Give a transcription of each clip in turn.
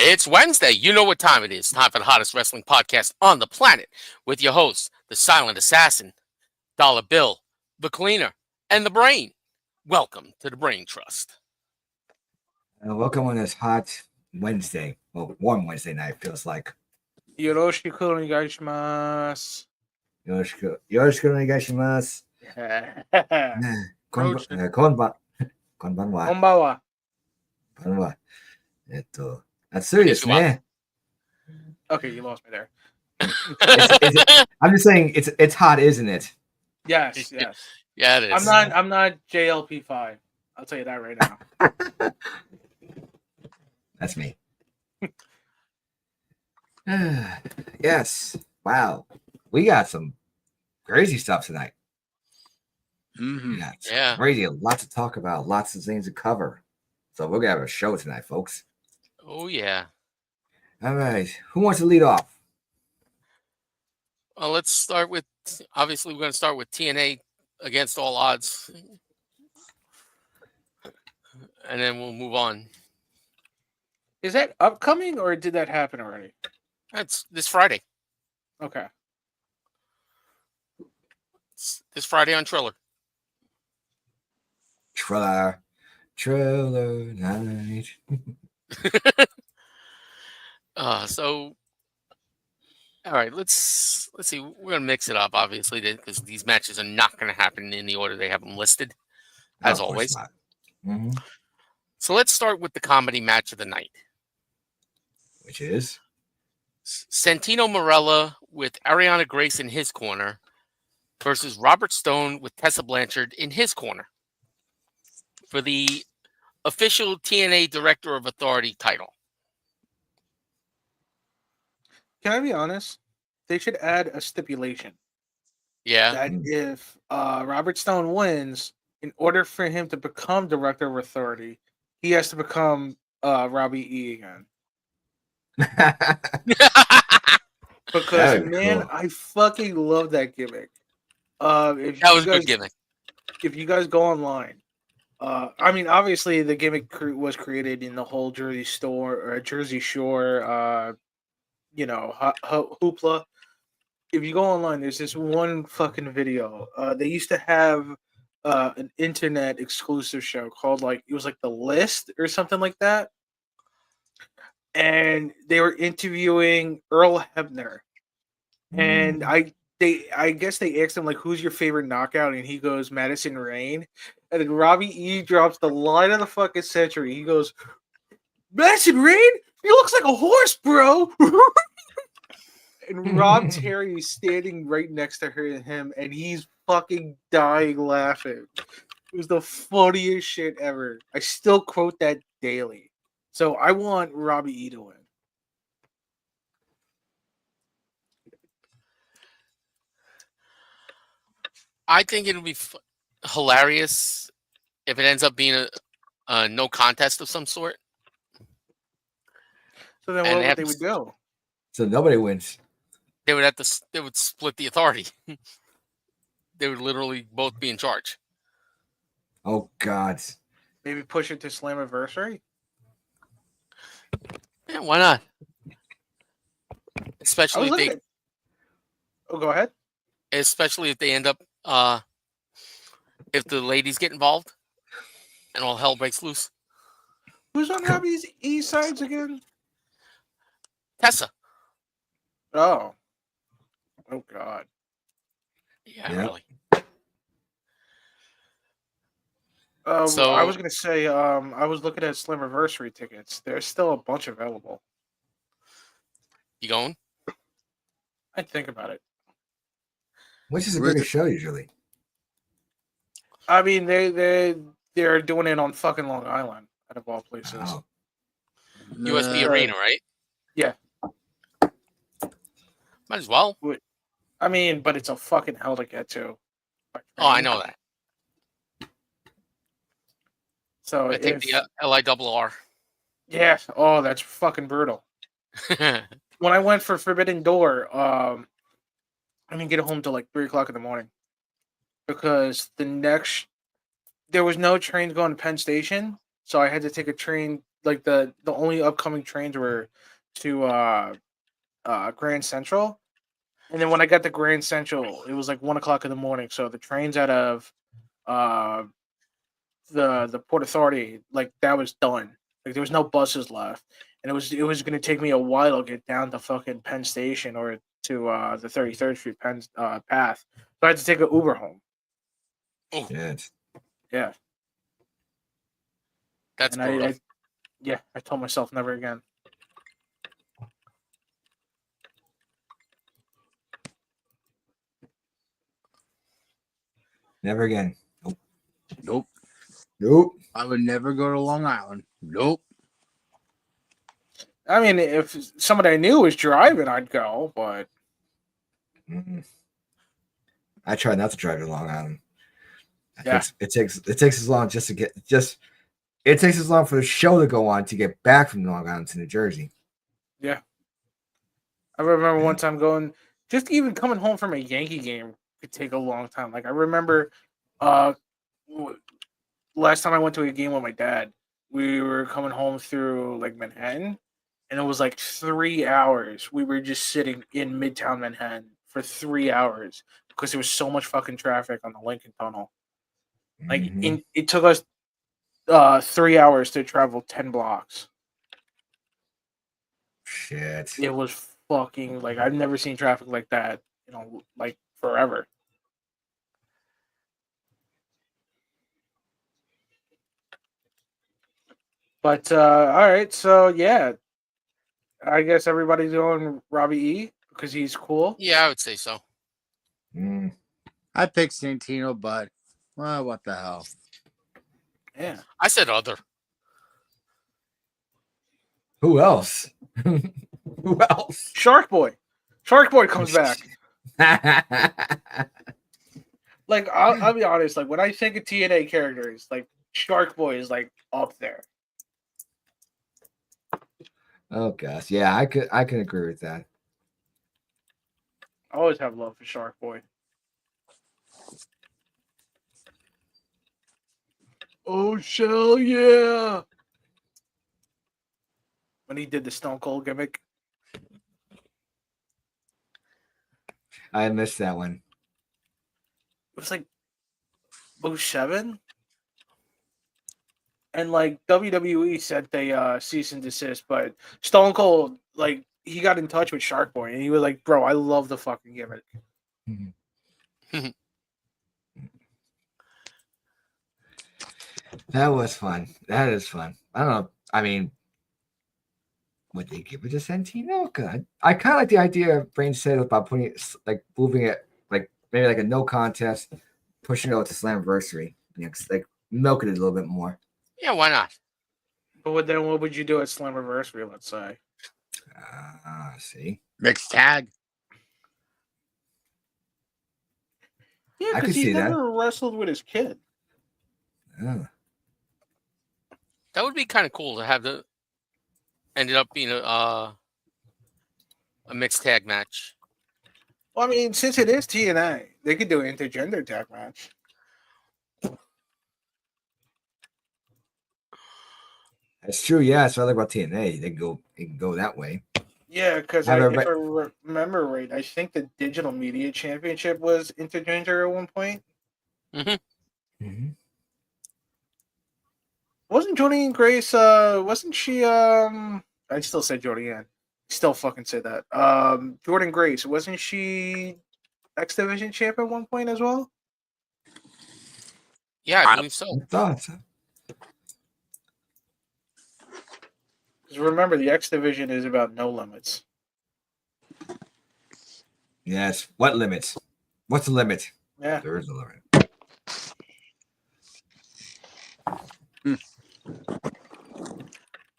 It's Wednesday. You know what time it is. Time for the hottest wrestling podcast on the planet with your hosts, the silent assassin, Dollar Bill, the cleaner, and the brain. Welcome to the Brain Trust. Welcome on this hot Wednesday. Well, warm Wednesday night feels like. Yoroshiku onegaishimasu. Yoroshiku onegaishimasu. Konbanwa. Konbanwa. 暑いですね。 Okay, you lost me there. I'm just saying it's hot, isn't it? Yes. Yeah, it is. I'm not JLP5. I'll tell you that right now. That's me. Yes. Wow. We got some crazy stuff tonight. Yeah. Crazy. Lots to talk about. Lots of things to cover. So we're going to have a show tonight, folks. Oh, yeah. All right. Who wants to lead off? Well, let's start with, obviously, we're going to start with TNA against all odds. And then we'll move on. Is that upcoming or did that happen already? That's this Friday. Okay. It's this Friday on Triller. Triller night. So, all right, let's see. We're gonna mix it up, obviously, because these matches are not gonna happen in the order they have them listed, as always. Mm-hmm. So let's start with the comedy match of the night, Which is Santino Marella with Ariana Grace in his corner versus Robert Stone with Tessa Blanchard in his corner for the official TNA Director of Authority title. Can I be honest? They should add a stipulation Yeah. that if Robert Stone wins, in order for him to become Director of Authority, he has to become Robbie E again. Because man, cool. I fucking love that gimmick. If That you was a guys, good gimmick. If you guys go online, I mean, obviously the gimmick was created in the whole Jersey Shore, hoopla. If you go online, there's this one fucking video. They used to have an internet exclusive show called it was like The List or something like that. And they were interviewing Earl Hebner. And I guess they asked him who's your favorite knockout, and he goes Madison Rain, and then Robbie E drops the line of the fucking century. He goes, Madison Rain, he looks like a horse, bro. And Rob Terry is standing right next to him, and he's fucking dying laughing. It was the funniest shit ever. I still quote that daily. So I want Robbie E to win. I think it'll be hilarious if it ends up being a no contest of some sort. So then what would they would do? So nobody wins. They would split the authority. They would literally both be in charge. Oh God. Maybe push it to Slammiversary? Yeah, why not? Especially if they go ahead. Especially if they end up if the ladies get involved and all hell breaks loose. Who's on Robbie's E sides again? Tessa. Oh God. Yeah. Really. So I was gonna say, I was looking at Slammiversary tickets. There's still a bunch available. You going? I'd think about it. Which is the biggest show usually? I mean, they're doing it on fucking Long Island, out of all places. Oh. USB Arena, right? Yeah. Might as well. I mean, but it's a fucking hell to get to. Oh, I know that. So I think the LIRR. Yeah. Oh, that's fucking brutal. When I went for Forbidden Door, I didn't get home till 3:00 in the morning because there was no train going to Penn Station, so I had to take a train like the only upcoming trains were to Grand Central, and then when I got to Grand Central, it was like 1 o'clock in the morning. So the trains out of uh the Port Authority, like that was done. Like there was no buses left, and it was going to take me a while to get down to fucking Penn Station or to the 33rd Street Penn path. So I had to take an Uber home. Shit. Yeah, That's and brutal. I told myself never again. Never again. Nope. Nope. I would never go to Long Island. Nope. I mean, if somebody I knew was driving, I'd go, but Mm. I try not to drive to Long Island. Yeah. It takes as long just to get it takes as long for the show to go on to get back from Long Island to New Jersey. yeah. I remember one time going, just even coming home from a Yankee game could take a long time. Like I remember, uh, last time I went to a game with my dad, we were coming home through like Manhattan, and it was like 3 hours. We were just sitting in Midtown Manhattan for 3 hours because there was so much fucking traffic on the Lincoln Tunnel. Like Mhm. it took us 3 hours to travel 10 blocks. Shit. It was fucking like I've never seen traffic like that, like forever. But all right, so yeah, I guess everybody's going Robbie E because he's cool. Yeah, I would say so. Mm. I picked Santino, but well, what the hell? Yeah. I said other. Who else? Who else? Shark Boy. Shark Boy comes back. Like I'll be honest, like when I think of TNA characters, like Shark Boy is like up there. Oh gosh, yeah, I can agree with that. I always have love for Shark Boy. Oh shell yeah. When he did the Stone Cold gimmick. I missed that one. It was like 07, and like WWE said they cease and desist, but Stone Cold, like, he got in touch with Shark Boy and he was like, bro, I love the fucking gimmick. That was fun. That is fun. I don't know. I mean, would they give it to Santino? Good. I kind of like the idea of Brain said about putting it, like moving it, like maybe like a no contest, pushing it out to Slammiversary. You know, like milking it a little bit more. Yeah, why not? But then what would you do at Slammiversary, let's say? See. Mixed tag. Yeah, I because could he see that. never wrestled with his kid. Oh. That would be kind of cool to have ended up being a mixed tag match. Well, I mean, since it is TNA, they could do an intergender tag match. That's true. Yeah, that's what I like about TNA. They can go that way. Yeah, because Have if everybody- I remember right, I think the Digital Media Championship was intergender at one point. Mm-hmm. Wasn't Jody and Grace? Wasn't she? I still say Jody Ann. Still fucking say that. Jordan Grace, wasn't she X Division champ at one point as well? Yeah, I believe so. I thought so. Because remember, the X Division is about no limits. Yes. What limits? What's the limit? Yeah. There is a limit.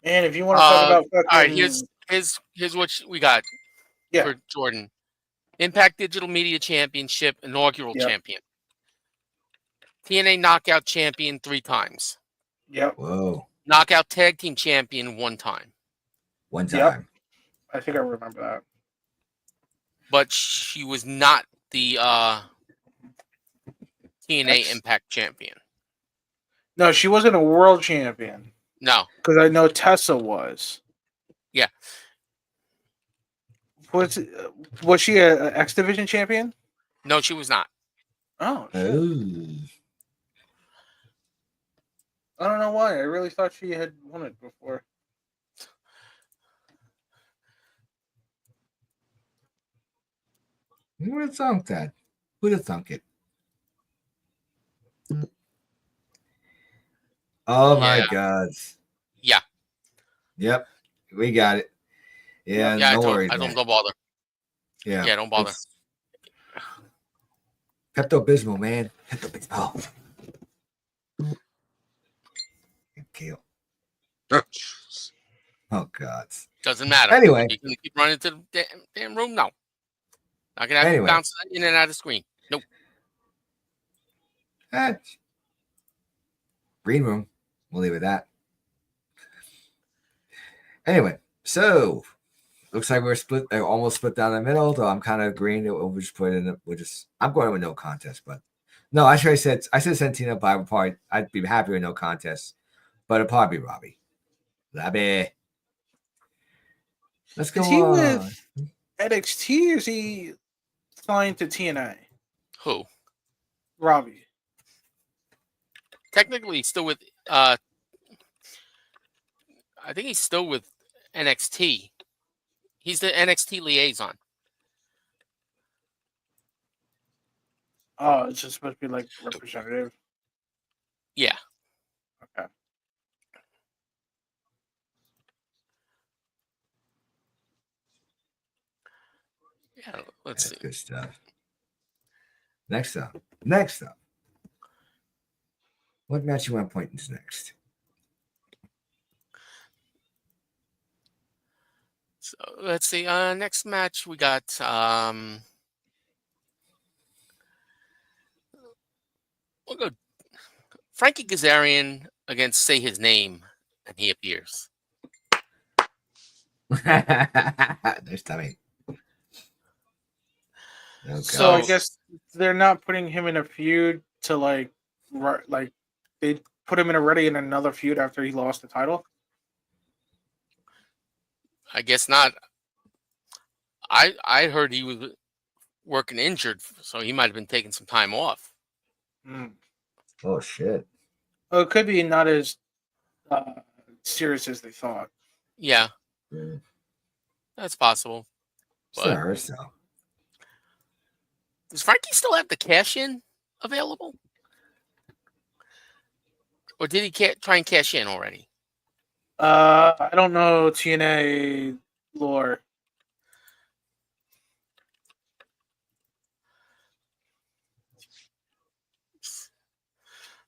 And if you want to talk about fucking, All right, here's what we got for Jordan. Impact Digital Media Championship, inaugural champion. TNA Knockout champion 3 times. Yep. Whoa. Knockout Tag Team champion 1 time. One time. Yep. I think I remember that. But she was not the TNA Impact champion. No, she wasn't a world champion. No. Because I know Tessa was. Yeah. Was she a X Division champion? No, she was not. Oh, shit. Ooh. I don't know why. I really thought she had won it before. Who would have thunk that? Who'd have thunk it? Oh my Yeah. God. Yeah. Yep. We got it. Yeah, Yeah, no worries, I don't, man. don't bother. Yeah. Yeah, don't bother. Pepto Bismol, man. Pepto Bismol. Kill. Oh God. Doesn't matter. Anyway. You can keep running to the damn room? No. Not gonna have Anyway. to bounce in and out of the screen. Nope. Green room. We'll leave it at that. Anyway, so looks like we're split, almost split down the middle. Though I'm kind of agreeing that we'll just put in. I'm going with no contest, but no. Actually, I said Santino, but I'd be happy with no contest, but it'd probably be Robbie. Robbie. Let's go Is he on. with NXT or is he signed to TNA? Who? Robbie. Technically, he's still with. I think he's still with NXT. He's the NXT liaison. Oh, it's just supposed to be like representative. Yeah. Okay. Yeah. Let's That's see. good stuff. Next up. What match you want to point into next? So let's see. Next match we got. We'll go Frankie Kazarian against Say His Name, and he appears. There's Tommy. Oh, So I So- guess they're not putting him in a feud to like they put him in another feud after he lost the title. I guess not. I heard he was working injured, so he might have been taking some time off. Hmm. Oh shit. Oh, it could be not as serious as they thought. Yeah, Yeah. that's possible. Still But hurts though. does Frankie still have the cash in available? Or did he try and cash in already? I don't know TNA lore.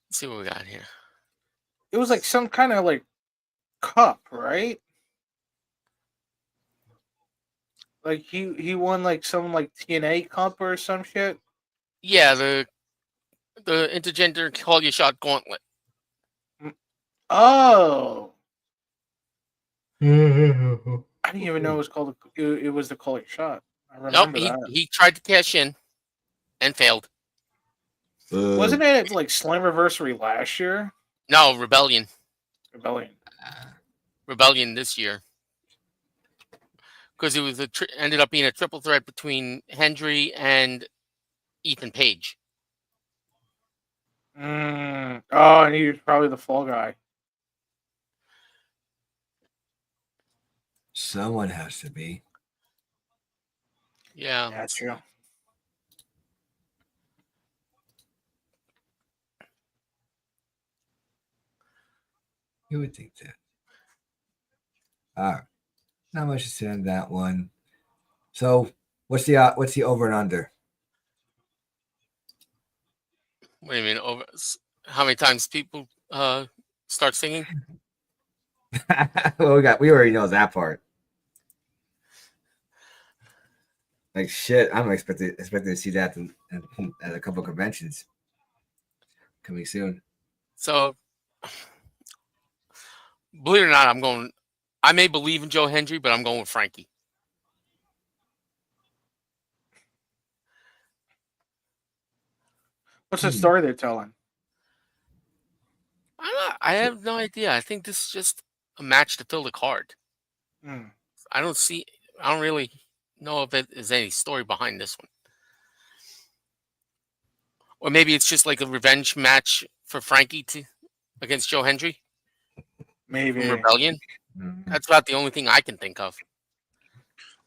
Let's see what we got here. It was like some kind of like cup, right? Like he won like some like TNA cup or some shit. Yeah, the intergender call your shot gauntlet. Oh, Nope. I didn't even know it was called. It was the Call Your Shot. I Nope, remember that. he tried to cash in and failed. Wasn't it like Slammiversary last year? No, Rebellion this year, because it was ended up being a triple threat between Hendry and Ethan Page. Oh, and he was probably the fall guy. Someone has to be. Yeah, That's true. You would think that. All right. Not much to say on that one. So what's the over and under? wait a minute. How many times people start singing? Well, we already know that part. Like shit, I'm expecting to see that at a couple of conventions coming soon. So, believe it or not, I may believe in Joe Hendry, but I'm going with Frankie. What's the story they're telling? I have no idea. I think this is just a match to fill the card. Hmm. I don't really know if there's any story behind this one. Or maybe it's just like a revenge match for Frankie against Joe Hendry from Maybe. Rebellion. Mhm. That's about the only thing I can think of.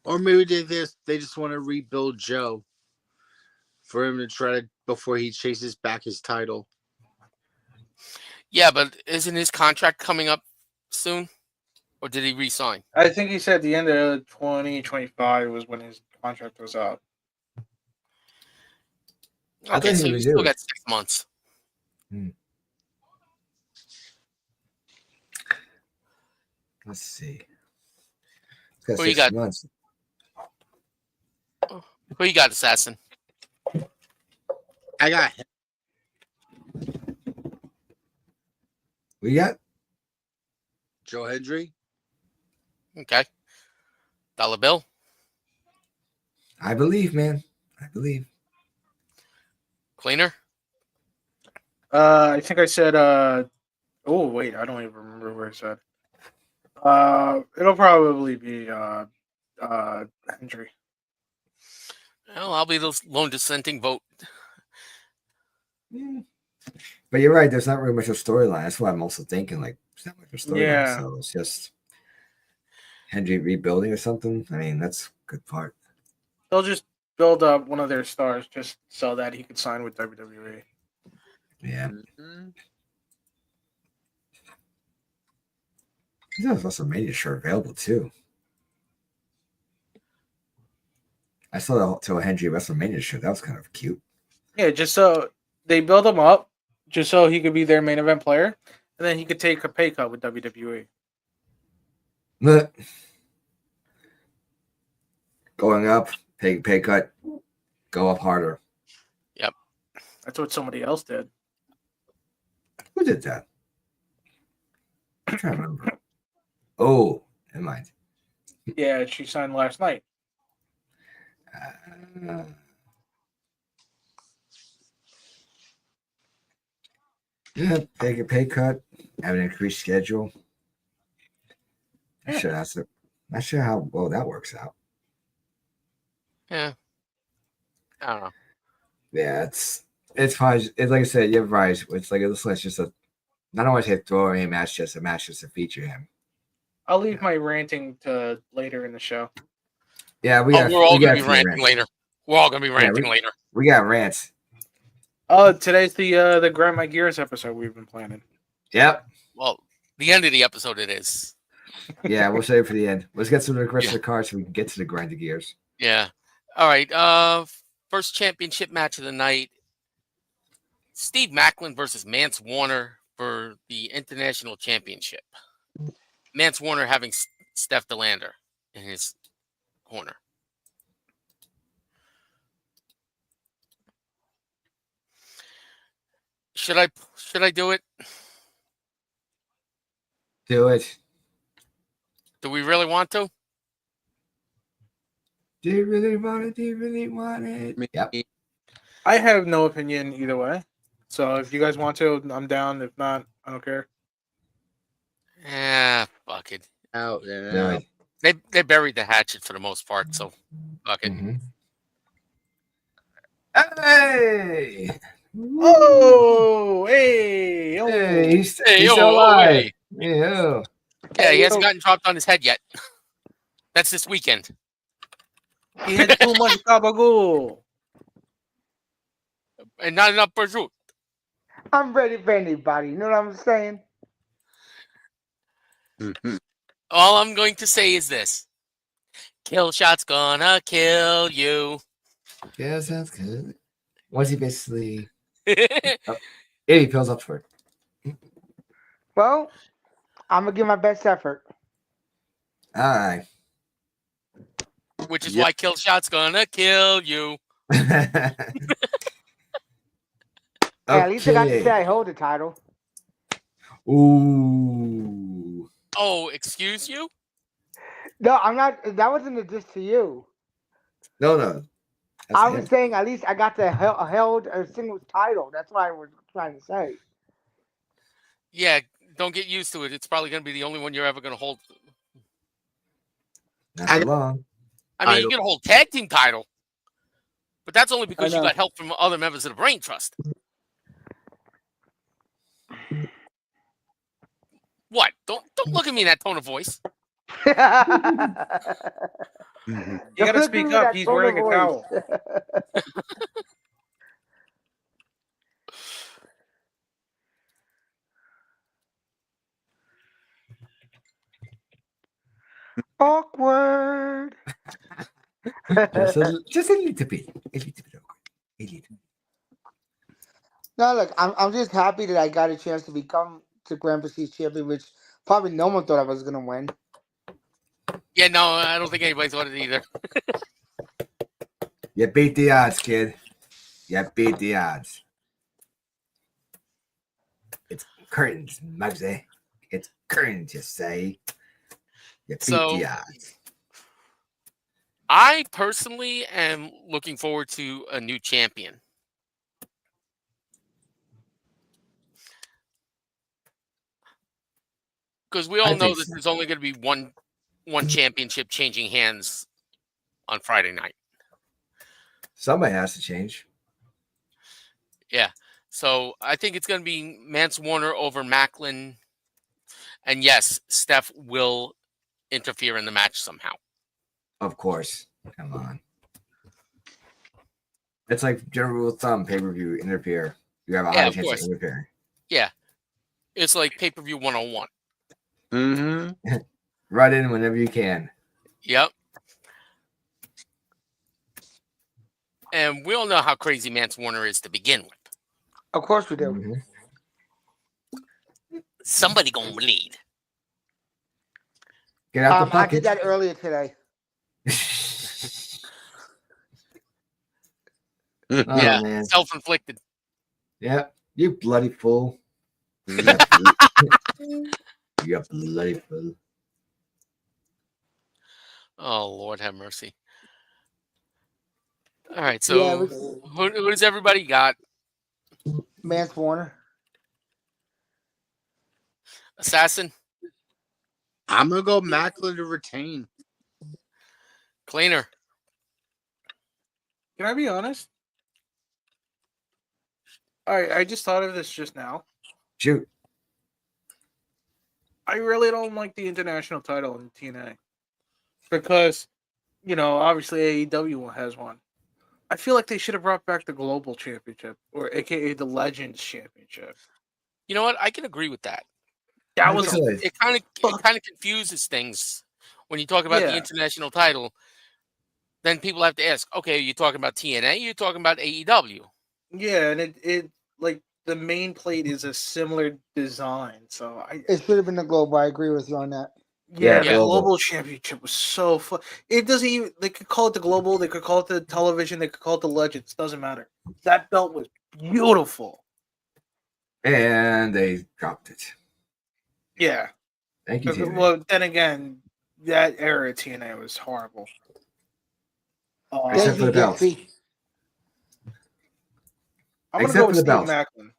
Or maybe they just want to rebuild Joe for him to try to before he chases back his title. Yeah, but isn't his contract coming up soon? Or did he resign? I think he said the end of 2025 was when his contract was up. I Okay, thought so he you still renewed. got 6 months. Let's see. It's got Who you 6 got? months. Who you got, Assassin? I got him. We got Joe Hendry. Okay. Dollar Bill? I believe, man. I believe. Cleaner? I think I said. Oh wait, I don't even remember where I said. It'll probably be Hendry. Well, I'll be the lone dissenting vote. Yeah. But you're right. There's not really much of a storyline. That's why I'm also thinking like there's not much of a storyline. Yeah. So it's just Hendry rebuilding or something. I mean, that's a good part. They'll just build up one of their stars just so that he could sign with WWE. Yeah. Mhm. There's also WrestleMania shirt available too. I saw the Joe Hendry WrestleMania shirt. That was kind of cute. Yeah, just so they build him up, just so he could be their main event player, and then he could take a pay cut with WWE. Going up, pay cut, go up harder. That's what somebody else did. Who did that? I'm trying to remember. Oh, never mind. Yeah, she signed last night. Yeah, take a pay cut, have an increased schedule. Not sure how well that works out. Yeah. I don't know. Yeah, it's fine. It's like I said, you're right. It's like it's just a. I don't want to say throw in a match, just a match just to feature him. I'll leave my ranting to later in the show. Yeah, We're all we going got to be a few ranting rants. later. We're all going to be ranting later. We got rants. Oh, today's the Grind My Gears episode we've been planning. Yep. Well, the end of the episode it is. Yeah, we'll save it for the end. Let's get some of the rest of the cards so we can get to the grind of gears. Yeah. All right. First championship match of the night. Steve Macklin versus Mance Warner for the International Championship. Mance Warner having Steph DeLander in his corner. Should I do it? Do it. Do we really want to? Do you really want it? Do you really want it? Me- Yep. I have no opinion either way. So if you guys want to, I'm down. If not, I don't care. Fuck it. Out. Do it. They buried the hatchet for the most part, so fuck it. Mhm. Hey! Oh, hey, oh. Hey, he's Hey, still yo, alive. hey. Yeah. Yeah, he Hey, hasn't yo. gotten dropped on his head yet. That's this weekend. He had too much gabagool. And not enough prosciutto. I'm ready for anybody. You know what I'm saying? Mhm. All I'm going to say is this. Kill shot's gonna kill you. Yeah, sounds good. Was he basically 80 pills up for it? Well, I'm gonna give my best effort. All right. Which is Yep. why kill shot's gonna kill you. Hey, at least I got to Okay. say I hold the title. Ooh. Oh, excuse you? No, I'm not. That wasn't a diss to you. No. That's I him. was saying at least I got to held a singles title. That's what I was trying to say. Yeah, don't get used to it. It's probably going to be the only one you're ever going to hold. Not I- for long. I mean, I you don't- get a whole tag team title, but that's only because you know. got help from other members of the Brain Trust. What? Don't look at me in that tone of voice. You Mhm. gotta Don't speak do up. that He's tone of wearing a voice. towel. Awkward. Just a little bit. A little bit. A little. No, look, I'm just happy that I got a chance to become the Grand Prestige champion, which probably no one thought I was gonna win. Yeah, no, I don't think anybody's wanted it either. You beat the odds, kid. You beat the odds. It's curtains, Muggsy. It's curtains, you say. You beat So- the odds. I personally am looking forward to a new champion. Because we all I know think that so. there's only going to be one championship changing hands on Friday night. Somebody has to change. So I think it's going to be Mance Warner over Macklin. And yes, Steph will interfere in the match somehow. Of course. Come on. It's like general rule of thumb, pay-per-view, interfere. You have a Yeah, high of chance course. to interfere. It's like pay-per-view 101. Mhm. Right in whenever you can. Yep. And we all know how crazy Mance Warner is to begin with. Of course we do. Mhm. Somebody gonna bleed. Get out the I did bucket. that earlier today. Oh, Yeah. man. Self-inflicted. Yeah. You bloody fool. Mhm. You bloody fool. Oh, Lord have mercy. All right, Yeah, so it was who does everybody got? Mance Warner. Assassin, I'm gonna go Macklin to retain. Cleaner. Can I be honest? All right, I just thought of this just now. Shoot. I really don't like the international title in TNA because, obviously AEW has one. I feel like they should have brought back the Global Championship, or AKA the Legends Championship. You know what? I can agree with that. That was Because It kind of confuses things when you talk about the Yeah. international title. Then people have to ask, okay, are you talking about TNA? You're talking about AEW? yeah, and it like the main plate is a similar design, so It should have been the Global. I agree with you on that. yeah, Yeah. the Global Championship was so fun. It doesn't even. They could call it the Global. They could call it the Television. They could call it the Legends. Doesn't matter. That belt was beautiful. And they dropped it. Yeah. Thank you, TNA. Well, then again, that era of TNA was horrible. Except for the belts. JGFC. I'm gonna except go for with the Steve belts. Macklin.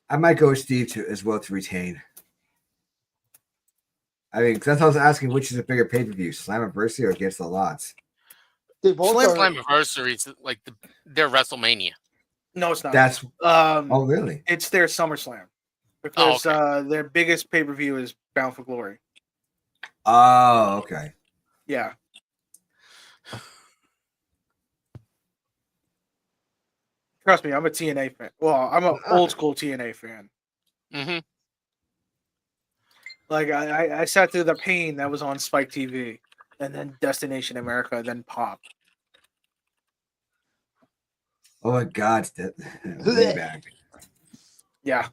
I might go with Steve as well to retain. I mean, 'cause that's what I was asking, which is a bigger pay-per-view, Slammiversary or Against the Lots? They both are. Slammiversary is like their WrestleMania. No, it's not. That's Um, really? it's their SummerSlam because their biggest pay per view is Bound for Glory. Oh, okay. Yeah. Trust me, I'm a TNA fan. Well, I'm an old school TNA fan. Mm-hmm. Like I sat through the pain that was on Spike TV, and then Destination America, then Pop. Oh my God, that way back. Yeah.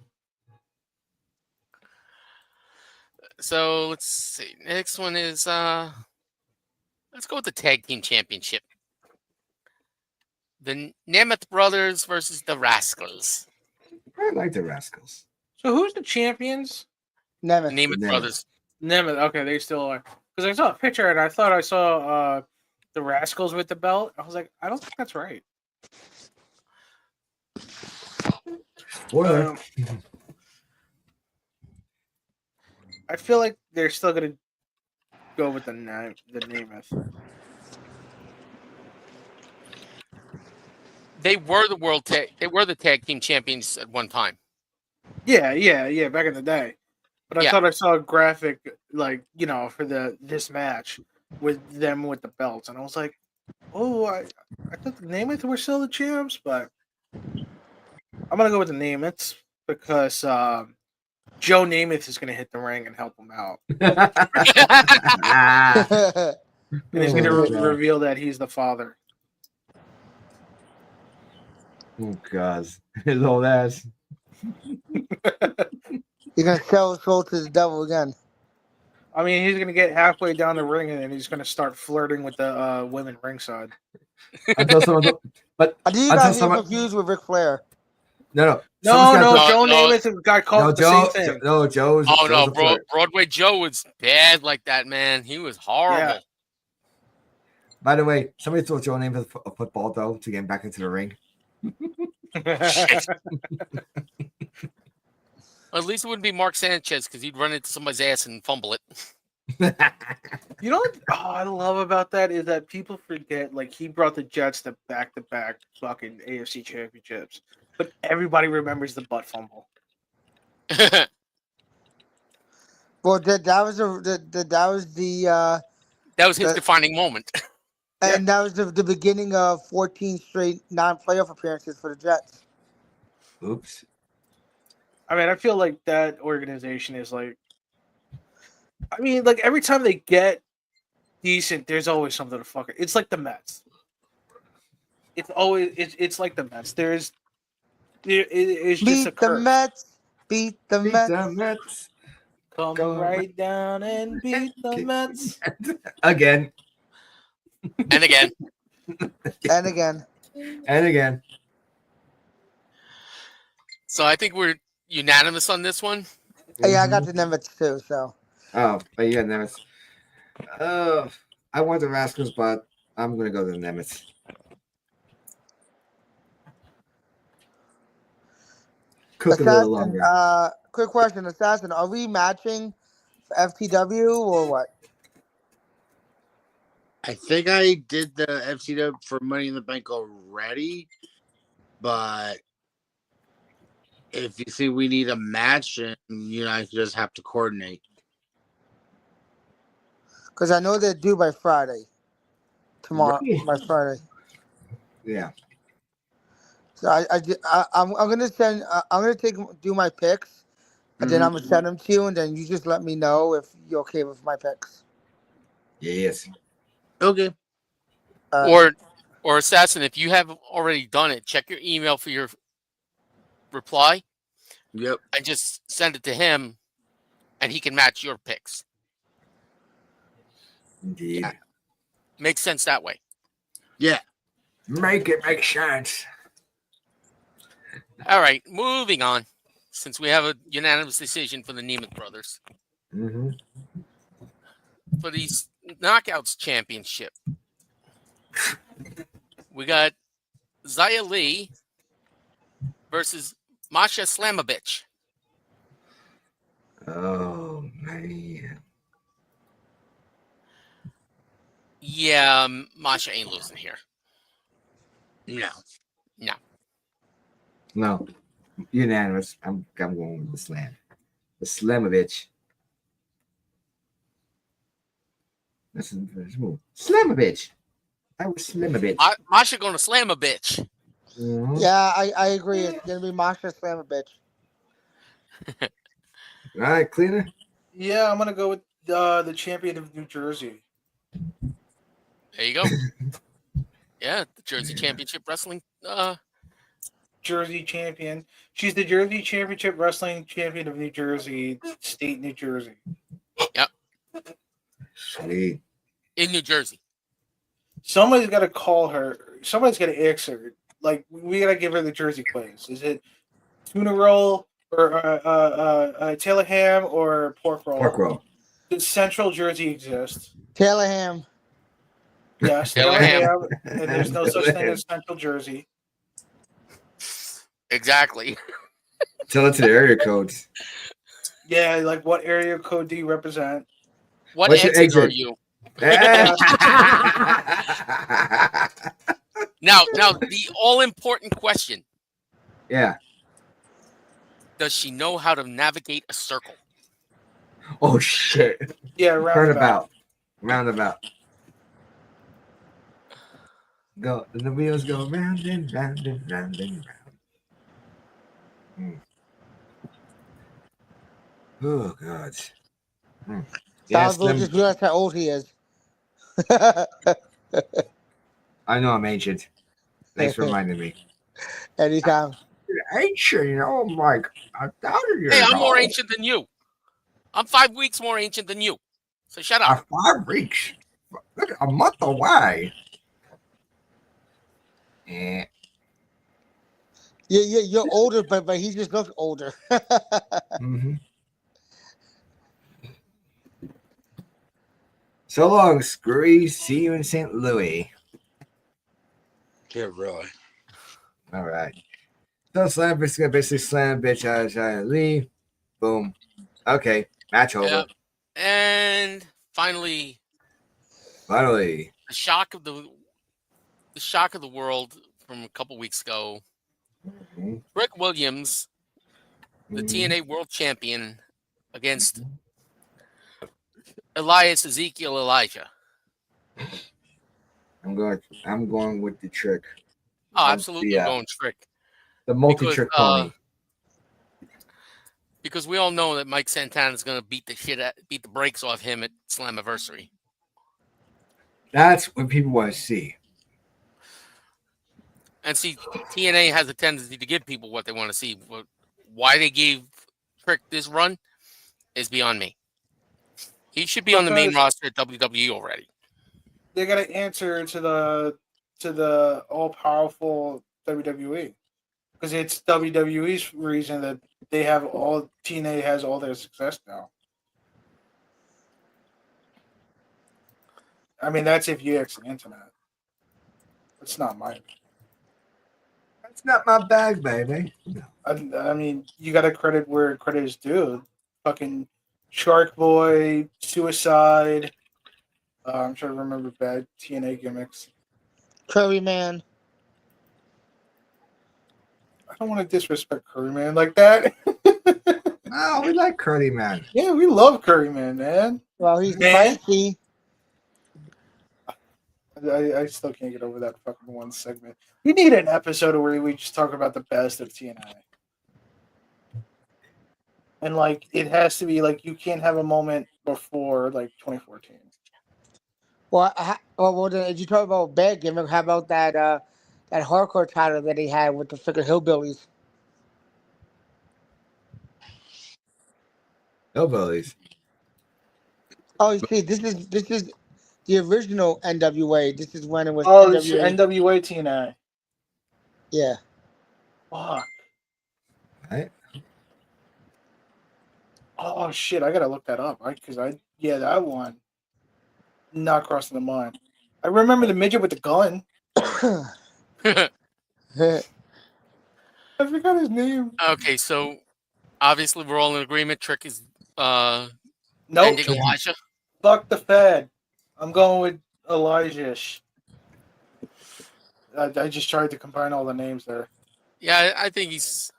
So let's see. Next one is let's go with the tag team championship. The Nemeth brothers versus the Rascals. I like the Rascals. So who's the champions? Nemeth. Nemeth Nemeth. brothers. Nemeth. Okay, they still are. Because I saw a picture and I thought I saw the Rascals with the belt. I was like, I don't think that's right. Spoiler. Um, I feel like they're still gonna go with the Namath. They were the tag team champions at one time. Yeah, back in the day. But I Yeah. thought I saw a graphic for this match with them with the belts, and I was like, oh, I thought the Namath were still the champs, but I'm gonna go with the Namaths because Joe Namath is gonna hit the ring and help them out, and he's gonna Oh, God. reveal that he's the father. Oh, God. His old ass. You're gonna sell his soul to the devil again. I mean, he's gonna get halfway down the ring and then he's gonna start flirting with the women ringside. Until someone, but I think you until guys get someone, confused with Ric Flair. no, No, someone's Joe No, Namath got caught no, with the Joe, same thing. no, Joe's. Oh no, Joe's a flirt. Broadway Joe was bad like that, man. He was horrible. By the way, somebody throw Joe name for a football though to get him back into the ring. Shit. At least it wouldn't be Mark Sanchez because he'd run into somebody's ass and fumble it. You know what I love about that is that people forget, like, he brought the Jets to back-to-back fucking AFC championships, but everybody remembers the butt fumble. Well, that was the That was his That- defining moment. and that was the beginning of 14 straight non-playoff appearances for the Jets. Oops. I mean, I feel like that organization is like, I mean, like, every time they get decent, there's always something to fuck it. It's like the Mets. It's always it's like the Mets. It's just a Beat the curse. Mets. Beat the Beat Mets. the Mets. Come Go right down and beat the Mets. Again And again, And again. and again. so I think we're unanimous on this one. Hey, I got the Nimitz too, so. Oh, but yeah, Nemitz. I want the Rascals, but I'm gonna go to the Nemitz. Cook a little Assassin, longer. quick question, Assassin, are we matching for FTW or what? I think I did the FCW for Money in the Bank already, but if you see we need a match, and I just have to coordinate. Because I know they're due by Friday. Tomorrow, Right. by Friday. Yeah. So I'm gonna send. I'm gonna do my picks, and then I'm gonna send them to you, and then you just let me know if you're okay with my picks. Yes. Okay. Or Assassin, if you have already done it, check your email for your reply Yep. and just send it to him, and he can match your picks. Indeed. Makes sense that way. Yeah. Make it make sense. All right, moving on. Since we have a unanimous decision for the Nemeth brothers Mm-hmm. for the Knockouts Championship, we got Zaya Lee versus Masha Slamovich. Oh man. Yeah, Masha ain't losing here. No. No. Unanimous. I'm going with the Slam. The Slamovich. That's the first move. Slamovich. I was Slamovich. Masha gonna slam a bitch. Mhm. Yeah, I agree. It's gonna be Masha Slamovich. All right, cleaner. Yeah, I'm gonna go with the champion of New Jersey. There you go. Yeah, the Jersey Championship Wrestling. Jersey champion. She's the Jersey Championship Wrestling Champion of New Jersey, State New Jersey. Sweet. In New Jersey. Somebody's got to call her. Somebody's got to ask her. Like, we got to give her the Jersey quiz. Is it tuna roll or tail of ham or pork roll? Pork roll. Does Central Jersey exist? Taylor Ham. Yes, Taylor Taylor Ham. Ham, and there's no such thing as Central Jersey. Exactly. Tell it to the area codes. Yeah, like what area code do you represent? What What's your exit are exit? you? Yeah. Now, the all-important question: Yeah. does she know how to navigate a circle? Oh shit. Yeah, roundabout. Turnabout. Roundabout. Go. The wheels go round and round and round and round. Oh god. Yes, Salvo just realized how old he is. I know I'm ancient. Thanks for reminding me. Anytime. Ancient, you know, I'm like 1,000 years Hey, I'm more old. ancient than you. I'm 5 weeks more ancient than you. So shut up. 5 weeks. Look, a month away. Yeah. Yeah, you're older, but he just looks older. Mm-hmm. So long, Screwy. See you in St. Louis. Yeah, really. All right. So Slam Bitch is gonna basically slam bitch out of Giant Lee. Boom. Okay. Match over. Yeah. And finally, Finally. the shock of the world from a couple weeks ago. Mhm. Rick Williams, the Mhm. TNA World Champion, against Elias Ezekiel Elijah. I'm going with the trick. Oh, absolutely, The, going trick. the multi-trick pony. Because we all know that Mike Santana is going to beat the brakes off him at Slammiversary. That's what people want to see. And see, TNA has a tendency to give people what they want to see. Why they gave Trick this run is beyond me. He should be on the main roster at WWE already. They got to answer to the all powerful WWE because it's WWE's reason that they have all TNA has all their success now. I mean, that's if you X the internet. It's not mine. That's not my bag, baby. No. I mean, you got to credit where credit is due. Fucking Shark Boy, Suicide. I'm trying to remember bad TNA gimmicks. Curry Man. I don't want to disrespect Curry Man like that. Oh, we like Curly Man. Yeah, we love Curry Man. Well, he's Man. spicy. I still can't get over that fucking one segment. We need an episode where we just talk about the best of TNA. And like it has to be like you can't have a moment before like 2014. Well, did you talk about bad gimmick? How about that that hardcore title that he had with the freaking hillbillies? Hillbillies. Oh, you see, this is the original NWA. This is when it was Oh, this is NWA. NWA TNA. Yeah. Fuck. Right? Oh shit! I gotta look that up. That one not crossing the mind. I remember the midget with the gun. I forgot his name. Okay, so obviously we're all in agreement. Trick is Nope. ending Elijah. Fuck the Fed. I'm going with Elijah. I just tried to combine all the names there. Yeah, I think he's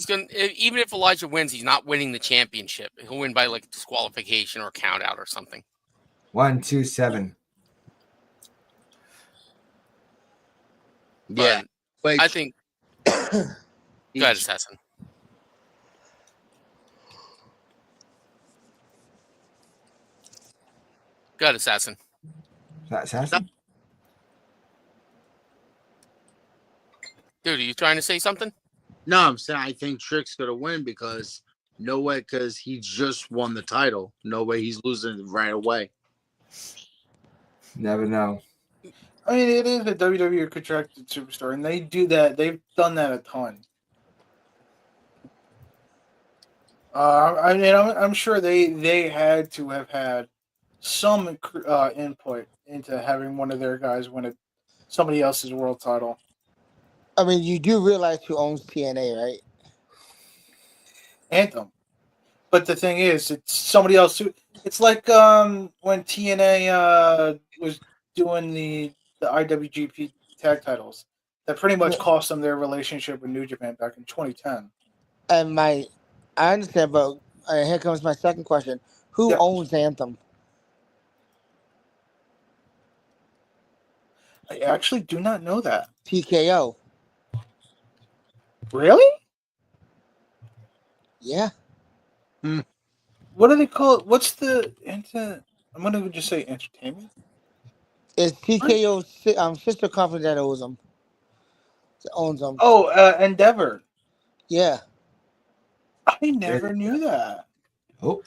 going to, even if Elijah wins, he's not winning the championship. He'll win by like disqualification or count out or something. 1, 2, 7. Yeah. But I think. Go ahead, Assassin. Go ahead, Assassin. Is that Assassin? Dude, are you trying to say something? No, I'm saying I think Trick's gonna win because no way, because he just won the title. No way he's losing right away. Never know. I mean, it is a WWE contracted superstar, and they do that. They've done that a ton. I mean, I'm sure they had to have had some input into having one of their guys win somebody else's world title. I mean, you do realize who owns TNA, right? Anthem. But the thing is, it's somebody else who. It's like when TNA was doing the IWGP tag titles. That pretty much cost them their relationship with New Japan back in 2010. And I understand, but here comes my second question: who Yeah. owns Anthem? I actually do not know that. TKO. Really? Yeah. What do they call it? What's I'm gonna just say entertainment. It's TKO's sister company that owns them. That owns them. Oh, Endeavor. Yeah. I never knew that. Oh,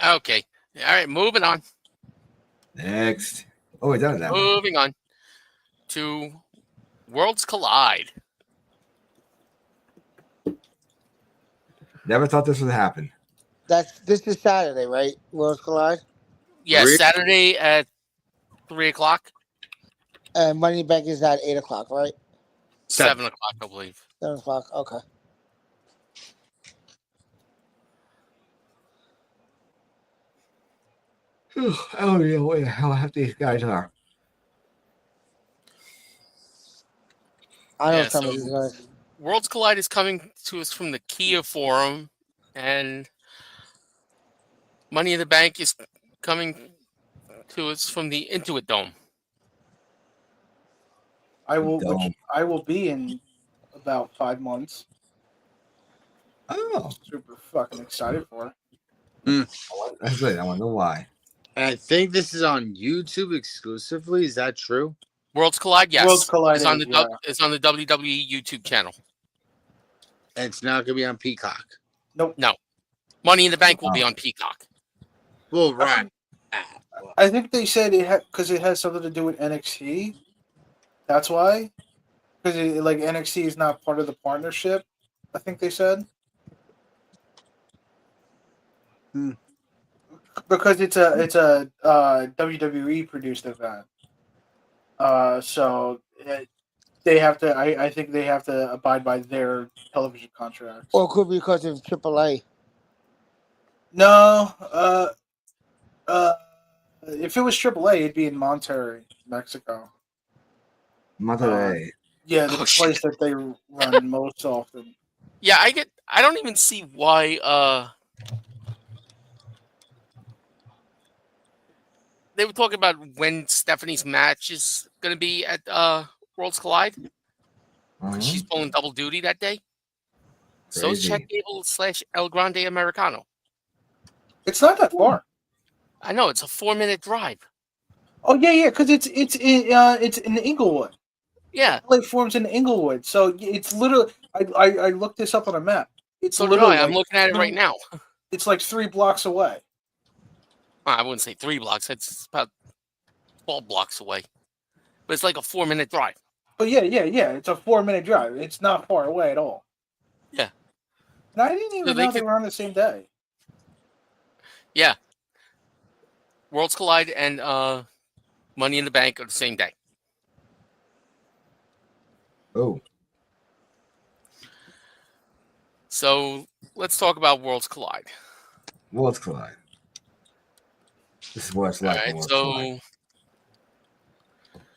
Okay. All right. Moving on. next. Oh, we done that one. Moving on to Worlds Collide. Never thought this would happen. This is Saturday, right? Worlds Collide. Yes, Really? Saturday at 3:00, And Money Bank is at 8 o'clock, right? 7:00, I believe. 7 o'clock. Okay. I don't know what the hell half these guys are. I know Yeah, some so- of these guys. Worlds Collide is coming to us from the Kia Forum, and Money in the Bank is coming to us from the Intuit Dome. I will. Dome. Which I will be in about 5 months. Oh, Super fucking excited for. that's good. I want to know why. And I think this is on YouTube exclusively. Is that true? Worlds Collide, yes, Worlds Collide is on is, the it's on the WWE YouTube channel. And it's not gonna be on Peacock. Money in the Bank will be on Peacock. Well, right. I think they said because it has something to do with NXT. That's why. Because like NXT is not part of the partnership. I think they said. Because it's a WWE produced event. So they have to. I think they have to abide by their television contracts. Or it could be because of AAA. No. If it was AAA, it'd be in Monterrey, Mexico. Monterey. Yeah, the Oh, place shit. that they run most often. Yeah, I don't even see why they were talking about when Stephanie's match is going to be at Worlds Collide. Uh-huh. She's pulling double duty that day. So is Crazy. Chet Gable / El Grande Americano. It's not that far. I know it's a 4-minute drive. Oh yeah, because it's in Inglewood. Yeah, LA Forum's in Inglewood, so it's literally. I looked this up on a map. It's so did literally. I. I'm like, looking at it right now. It's like 3 blocks away. I wouldn't say 3 blocks. It's about 12 blocks away. But it's like a 4-minute drive. But yeah. It's a 4-minute drive. It's not far away at all. Yeah. And I didn't even So they know they could- were on the same day. Yeah. Worlds Collide and Money in the Bank are the same day. Oh, So let's talk about Worlds Collide. Worlds Collide. This is what it's All like. right, on Worlds Collide. so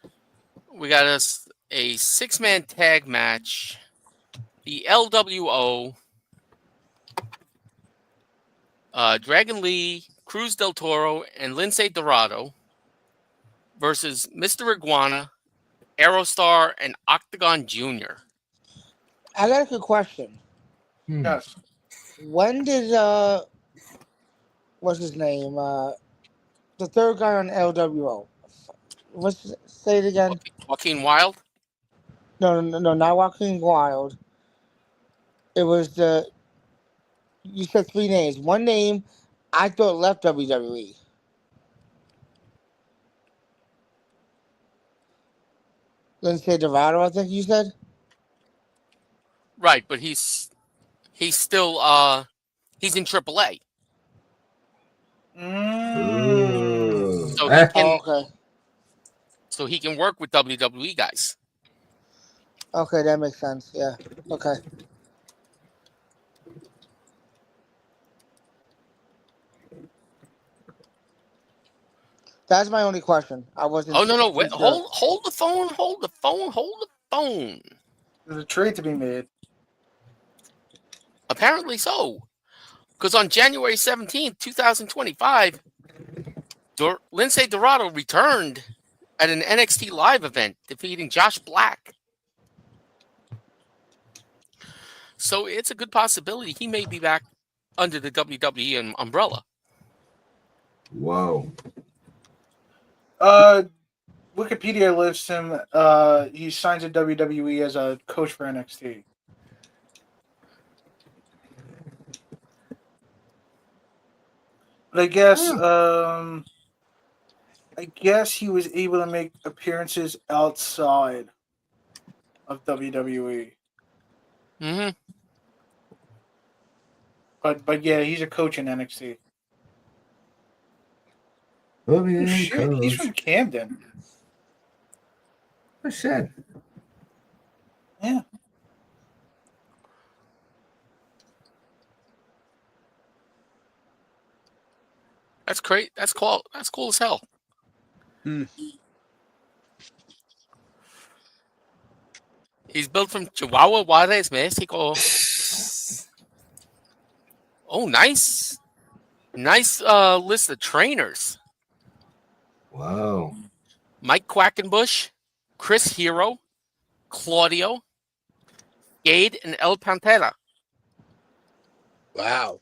we got us a 6-man tag match. The LWO, Dragon Lee, Cruz del Toro, and Lince Dorado versus Mr. Iguana, Aerostar, and Octagon Jr. I got a good question. Yes. When did what's his name? The third guy on LWO. Say it again. Joaquin Wild. No, not Joaquin Wild. It was you said 3 names. One name I thought left WWE. Lince Dorado, I think you said. Right, but he's he's still he's in AAA, Ooh. so he can Oh, okay. so he can work with WWE guys. Okay, that makes sense. Yeah. Okay. That's my only question. I wasn't. Oh no, wait, too sure. hold the phone, hold the phone. There's a trade to be made. Apparently so, because on January 17th, 2025, Lince Dorado returned at an NXT live event, defeating Josh Black. So it's a good possibility he may be back under the WWE umbrella. Whoa. Wikipedia lists him. He signs at WWE as a coach for NXT. But I guess he was able to make appearances outside of WWE. Mm-hmm. But yeah, he's a coach in NXT. Oh, Oh, shit, he's from Camden. I said. Yeah. That's great. That's cool. That's cool as hell. Hmm. He's built from Chihuahua, Juarez, Mexico. Oh, nice. Nice list of trainers. Whoa. Mike Quackenbush, Chris Hero, Claudio, Gade, and El Pantera. Wow.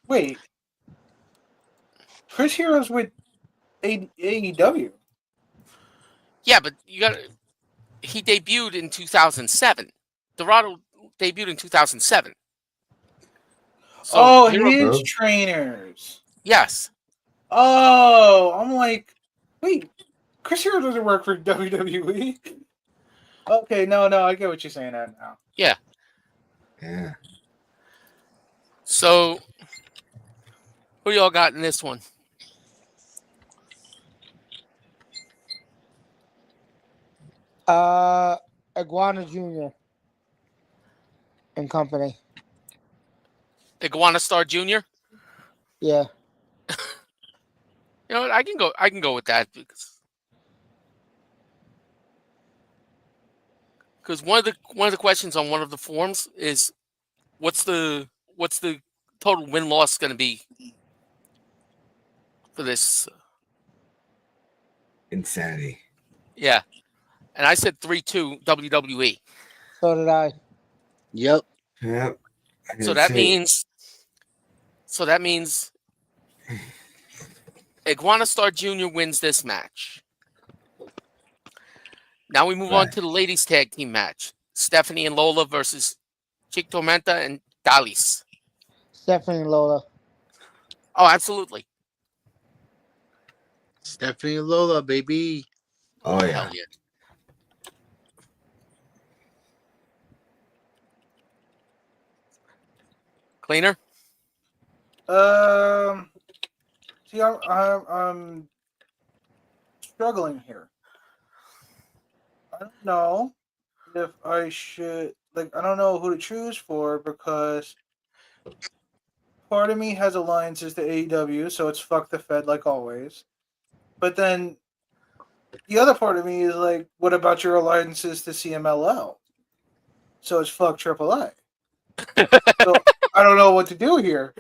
Wait. Chris Hero's with AEW. Yeah, but he debuted in 2007. Dorado debuted in 2007. So his trainers. Yes. Oh, I'm like, wait, Chris Hero doesn't work for WWE. Okay, no, I get what you're saying now. Yeah. Yeah. So who y'all got in this one? Iguana Jr. and company. Iguana Star Jr.? Yeah. You know what? I can go with that because one of the questions on one of the forums is what's the total win loss going to be for this? Insanity. Yeah, and I said 3-2 WWE. So did I. Yep. Yep. So that means Iguana Star Jr. wins this match. Now we move on to the ladies tag team match. Stephanie and Lola versus Chick Tormenta and Dalis. Stephanie and Lola. Oh, absolutely. Stephanie and Lola, baby. Oh, yeah. Hell yeah. Cleaner? See, I'm struggling here. I don't know if I should, I don't know who to choose for because part of me has alliances to AEW, so it's fuck the Fed like always. But then the other part of me is like, what about your alliances to CMLL? So it's fuck AAA. So I don't know what to do here.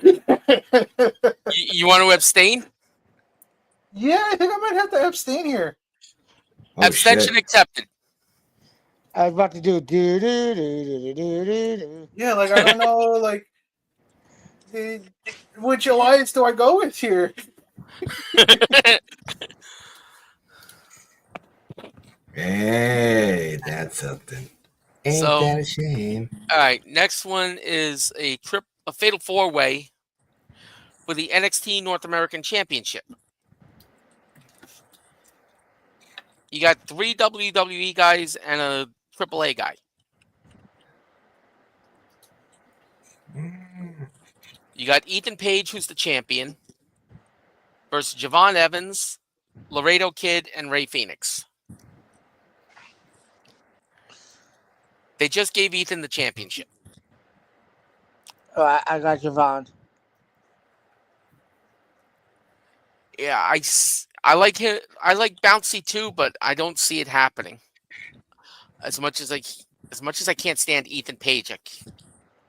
You want to abstain? Yeah, I think I might have to abstain here. Oh, Abstention shit. accepted. I was about to do do do do do do do do. Yeah, I don't know, which alliance do I go with here? Hey, that's something. Ain't So- that a shame? All right, next one is a fatal four-way for the NXT North American Championship. You got 3 WWE guys and a AAA guy. You got Ethan Page, who's the champion, versus Javon Evans, Laredo Kid, and Ray Phoenix. They just gave Ethan the championship. Oh, I got Javon. Yeah, I like him. I like Bouncy too, but I don't see it happening. As much as I can't stand Ethan Page,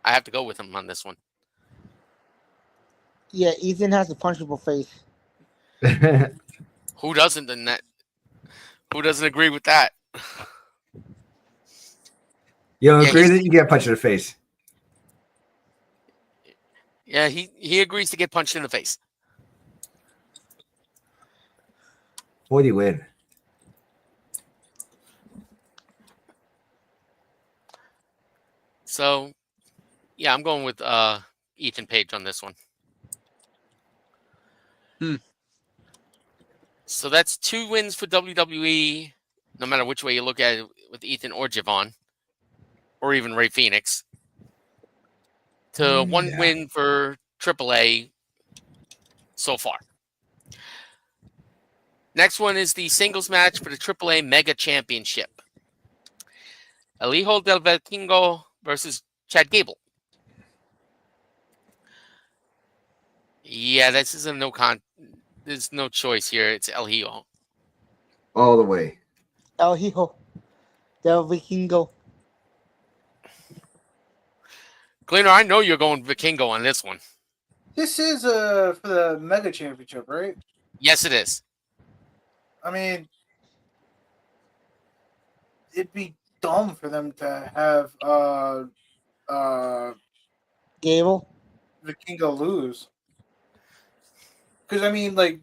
I have to go with him on this one. Yeah, Ethan has a punchable face. Who doesn't? In that, who doesn't agree with that? You don't Yeah, agree he's- that you get a punch in the face? Yeah, he agrees to get punched in the face. What do you win? So, yeah, I'm going with Ethan Page on this one. So that's 2 wins for WWE, no matter which way you look at it, with Ethan or Javon, or even Ray Phoenix. To 1 Yeah. win for AAA so far. Next one is the singles match for the AAA Mega Championship. El Hijo del Vikingo versus Chad Gable. Yeah, this is a there's no choice here. It's El Hijo. All the way. El Hijo del Vikingo. Glenor, I know you're going Vikingo on this one. This is for the Mega Championship, right? Yes, it is. I mean, it'd be dumb for them to have Gable. Vikingo lose. Because I mean, like,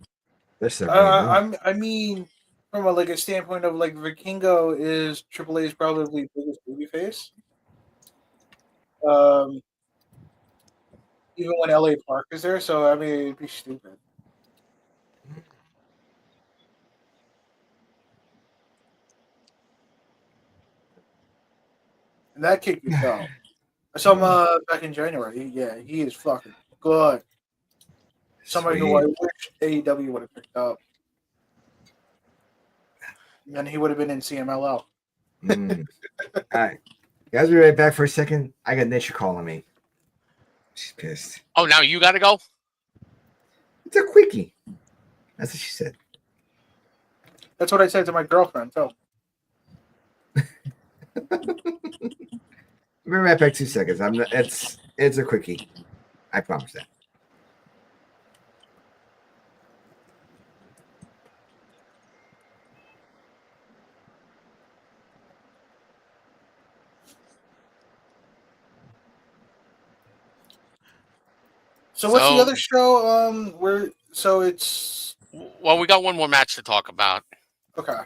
That's so random. I mean, from a standpoint of like Vikingo is AAA's probably biggest babyface. Even when LA Park is there, so I mean, it'd be stupid. And that kid could go. I saw him back in January. He is fucking good. Somebody who I Sweet. wish AEW would have picked up. And then he would have been in CMLL. Mm. All right. Guys, be right back for a second. I got Nature calling me. She's pissed. Oh, now you got to go? It's a quickie. That's what she said. That's what I said to my girlfriend, too. We'll be right back 2 seconds. It's a quickie. I promise that. So what's the So- other show? It's Well, we got one more match to talk about. okay.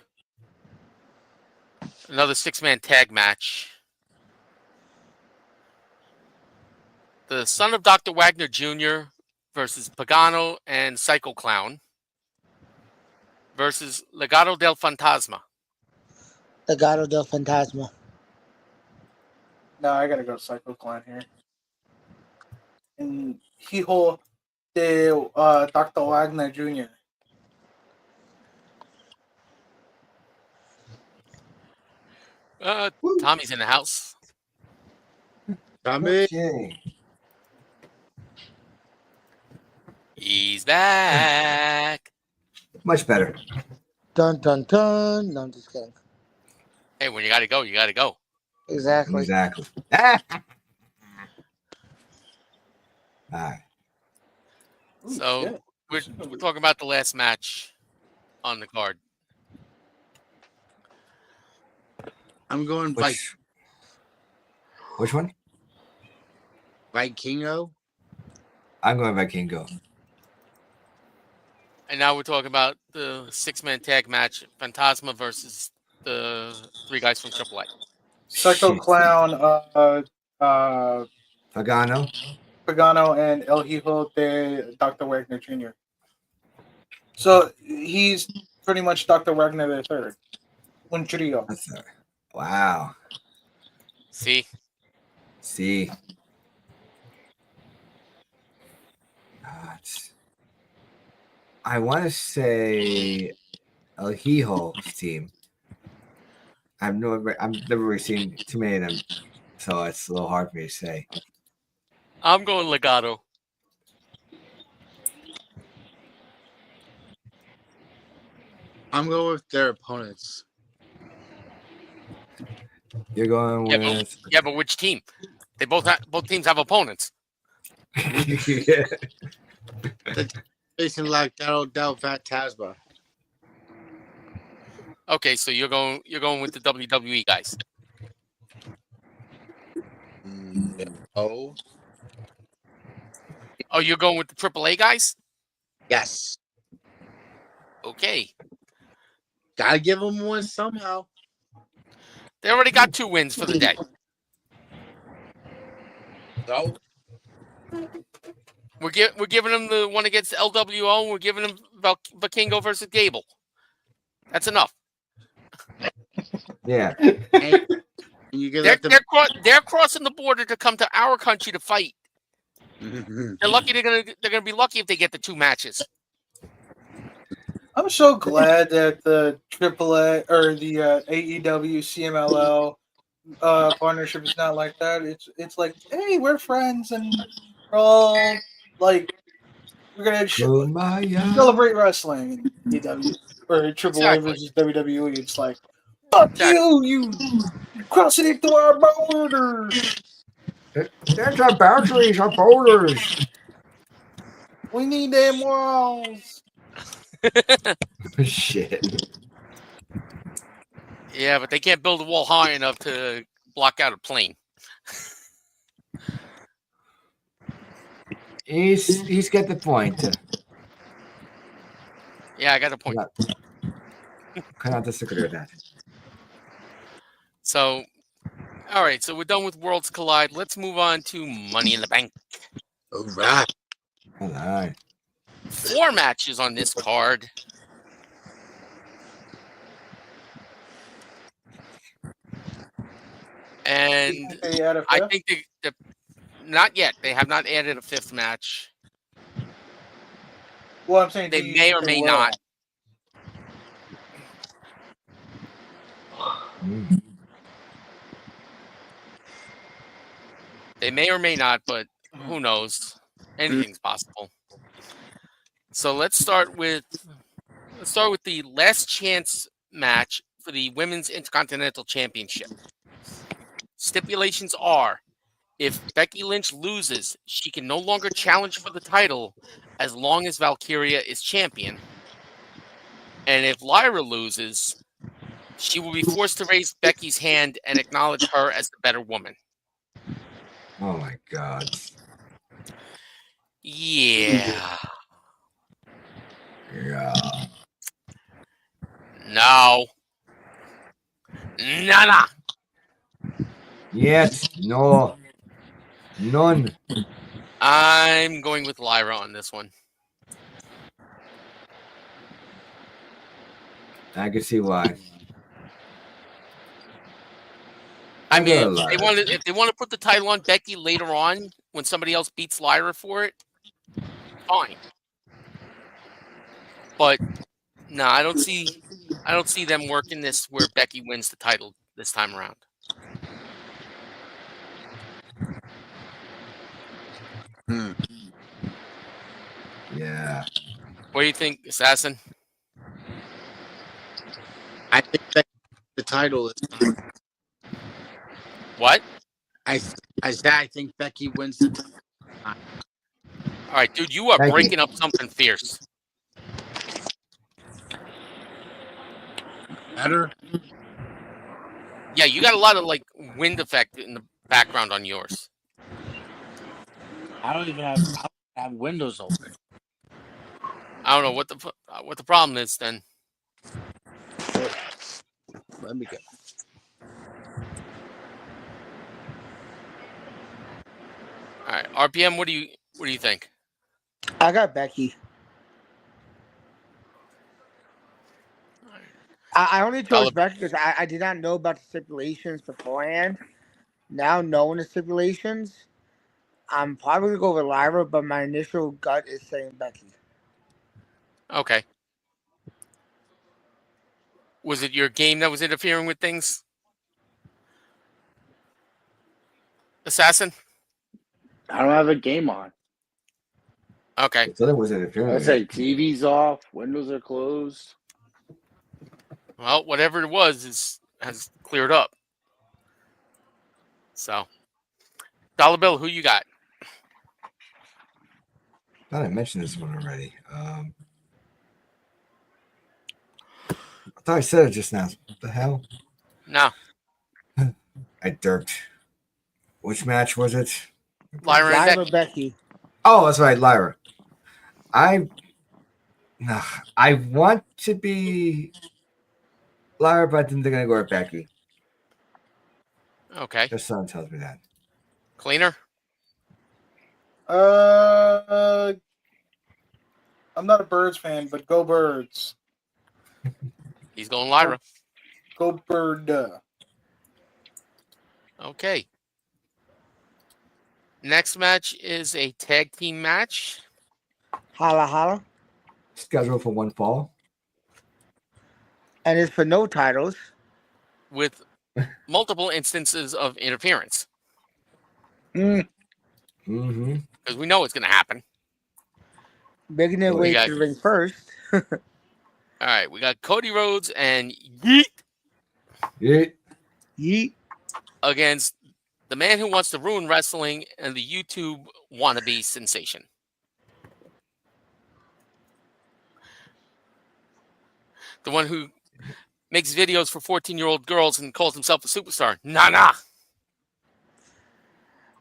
Another 6-man tag match. The son of Dr. Wagner Jr. versus Pagano and Psycho Clown versus Legado del Fantasma. Legado del Fantasma. No, I gotta go Psycho Clan here. And Hijo de Dr. Wagner Jr. Tommy's in the house. Tommy, Okay. He's back. Much better. Dun dun dun. No, I'm just kidding. Hey, when you got to go, you got to go. Exactly. Exactly. All right. So shit. we're talking about the last match on the card. I'm going Which one? Vikingo. I'm going Vikingo. And now we're talking about the 6-man tag match, Fantasma versus the 3 guys from AAA. Psycho Shit. Clown, Pagano. Pagano, and El Hijo de Dr. Wagner Jr. So he's pretty much Dr. Wagner the third. Un trio. That's a, wow. See? See. I want to say El Hijo's team. I've never really seen too many of them, so it's a little hard for me to say. I'm going Legato. I'm going with their opponents. You're going Yeah, with but which team? They both teams have opponents. yeah. Facing like Del Fantasma. Okay, so you're going with the WWE guys. Oh, Oh, you're going with the AAA guys? yes. Okay. Gotta give them one somehow. They already got 2 wins for the day. So, We're giving them the one against LWO, and we're giving them Vikingo versus Gable. That's enough. Yeah. and you get They're crossing the border to come to our country to fight. They're lucky they're gonna be lucky if they get the 2 matches. I'm so glad that the AAA or the AEW CMLL partnership is not like that. It's like, hey, we're friends and we're all like, we're gonna Kumbaya. celebrate wrestling in AEW or AAA Exactly. versus WWE. It's like, fuck you crossing into our borders. There's our boundaries, our borders. We need them walls. Shit. Yeah, but they can't build a wall high enough to block out a plane. He's got the point. Yeah, I got a point. Cannot disagree with that. So, all right, so we're done with Worlds Collide. Let's move on to Money in the Bank. all right. All right. 4 matches on this card. And I think not yet. They have not added a 5th match. Well, I'm saying They may or may not. They may or may not, but who knows? Anything's possible. So let's start with the last chance match for the Women's Intercontinental Championship. Stipulations are: if Becky Lynch loses, she can no longer challenge for the title as long as Valkyria is champion. And if Lyra loses, she will be forced to raise Becky's hand and acknowledge her as the better woman. Oh my god. Yeah. Yeah. No. Nada. Yes. No. None. I'm going with Lyra on this one. I can see why. I mean, gonna if they want to put the title on Becky later on when somebody else beats Lyra for it, fine. But no, I don't see them working this where Becky wins the title this time around. Yeah. What do you think, Assassin? I think that the title is fine. What? I said I think Becky wins the title. All right, dude, you are Thank you. breaking up something fierce. Better? Yeah, you got a lot of like wind effect in the background on yours. I don't even have windows open. I don't know what the problem is then. Let me go. All right, RPM, what do you think? I got Becky. I only chose Becky because I did not know about the stipulations beforehand. Now knowing the stipulations, I'm probably gonna go with Lyra, but my initial gut is saying Becky. Okay. Was it your game that was interfering with things? Assassin? I don't have a game on. Okay. So that was interfering. I with say it. TV's off, windows are closed. Well, whatever it was has cleared up. So, Dollar Bill, who you got? Thought I mentioned this one already. I thought I said it just now. What the hell? No. I derped. Which match was it? Lyra and Lyra Becky. Becky. Oh, that's right, Lyra. I want to be Lyra, but I think they're gonna go with Becky. Okay. Just son tells me that. Cleaner? I'm not a Birds fan, but go Birds. He's going Lyra. Go Bird. Okay. Next match is a tag team match. Holla holla. Scheduled for one fall. And it's for no titles. With multiple instances of interference. Mm-hmm. Because we know it's going to happen. Begging their Oh, way yeah. to the ring first. All right. We got Cody Rhodes and Yeet Yeah. Yeet. against the man who wants to ruin wrestling and the YouTube wannabe sensation. The one who makes videos for 14-year-old girls and calls himself a superstar. Nah.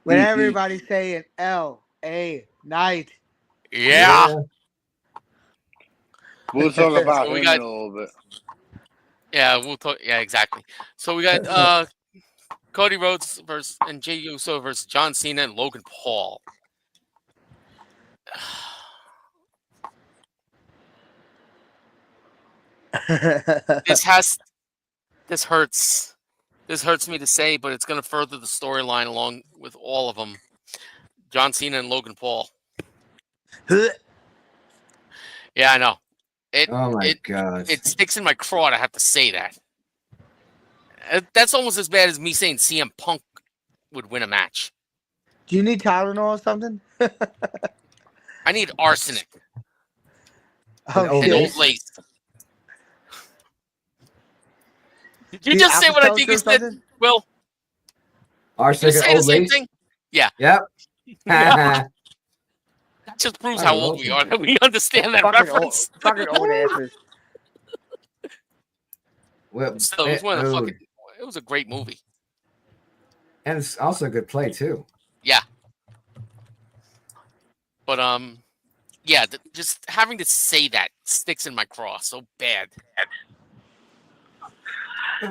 When Mhm. everybody's saying L.A. Night. Yeah. We'll talk about So we him got- in a little bit. Yeah, we'll talk. Yeah, exactly. So we got Cody Rhodes and Jey Uso versus John Cena and Logan Paul. This hurts. This hurts me to say, but it's going to further the storyline along with all of them. John Cena and Logan Paul. Yeah, I know. Oh my god. It sticks in my craw to have to say that. That's almost as bad as me saying CM Punk would win a match. Do you need Tylenol or something? I need arsenic Oh, Old and shit. Old Lace. Did you Do just say what I think Alka-Seltzer you or said? something? Will, Our did you second say the old same lace. thing? Yep. That just proves I how don't old know we are, that we understand that Fucking reference. old asses. Well, Still, it was one of the oh, fucking. It was a great movie. and it's also a good play too. But yeah, just having to say that sticks in my craw so bad.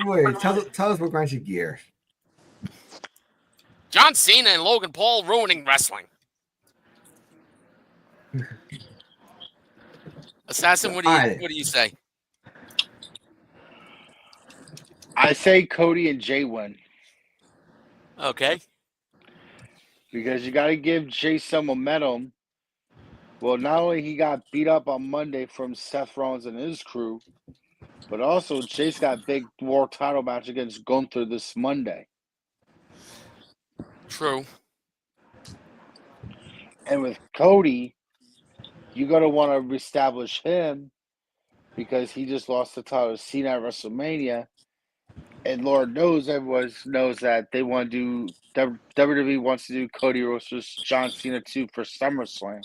Wait, tell us what grinds your gear. John Cena and Logan Paul ruining wrestling. Assassin, what do you say? I say Cody and Jay win Okay. because you got to give Jay some momentum. Well, not only he got beat up on Monday from Seth Rollins and his crew, but also Jay's got a big world title match against Gunther this Monday. True. And with Cody, you got to want to reestablish him because he just lost the title to Cena at WrestleMania. And Lord knows, everyone knows that they want to do, WWE wants to do Cody Rhodes versus John Cena too for SummerSlam.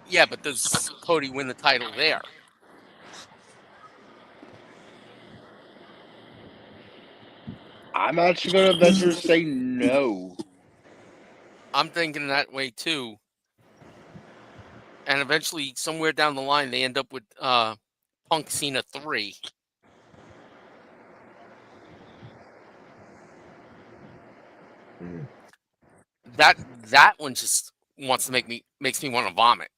Yeah, but does Cody win the title there? I'm actually going to venture to say no. I'm thinking that way too. And eventually, somewhere down the line, they end up with Punk Cena 3. Mm. That one just makes me want to vomit.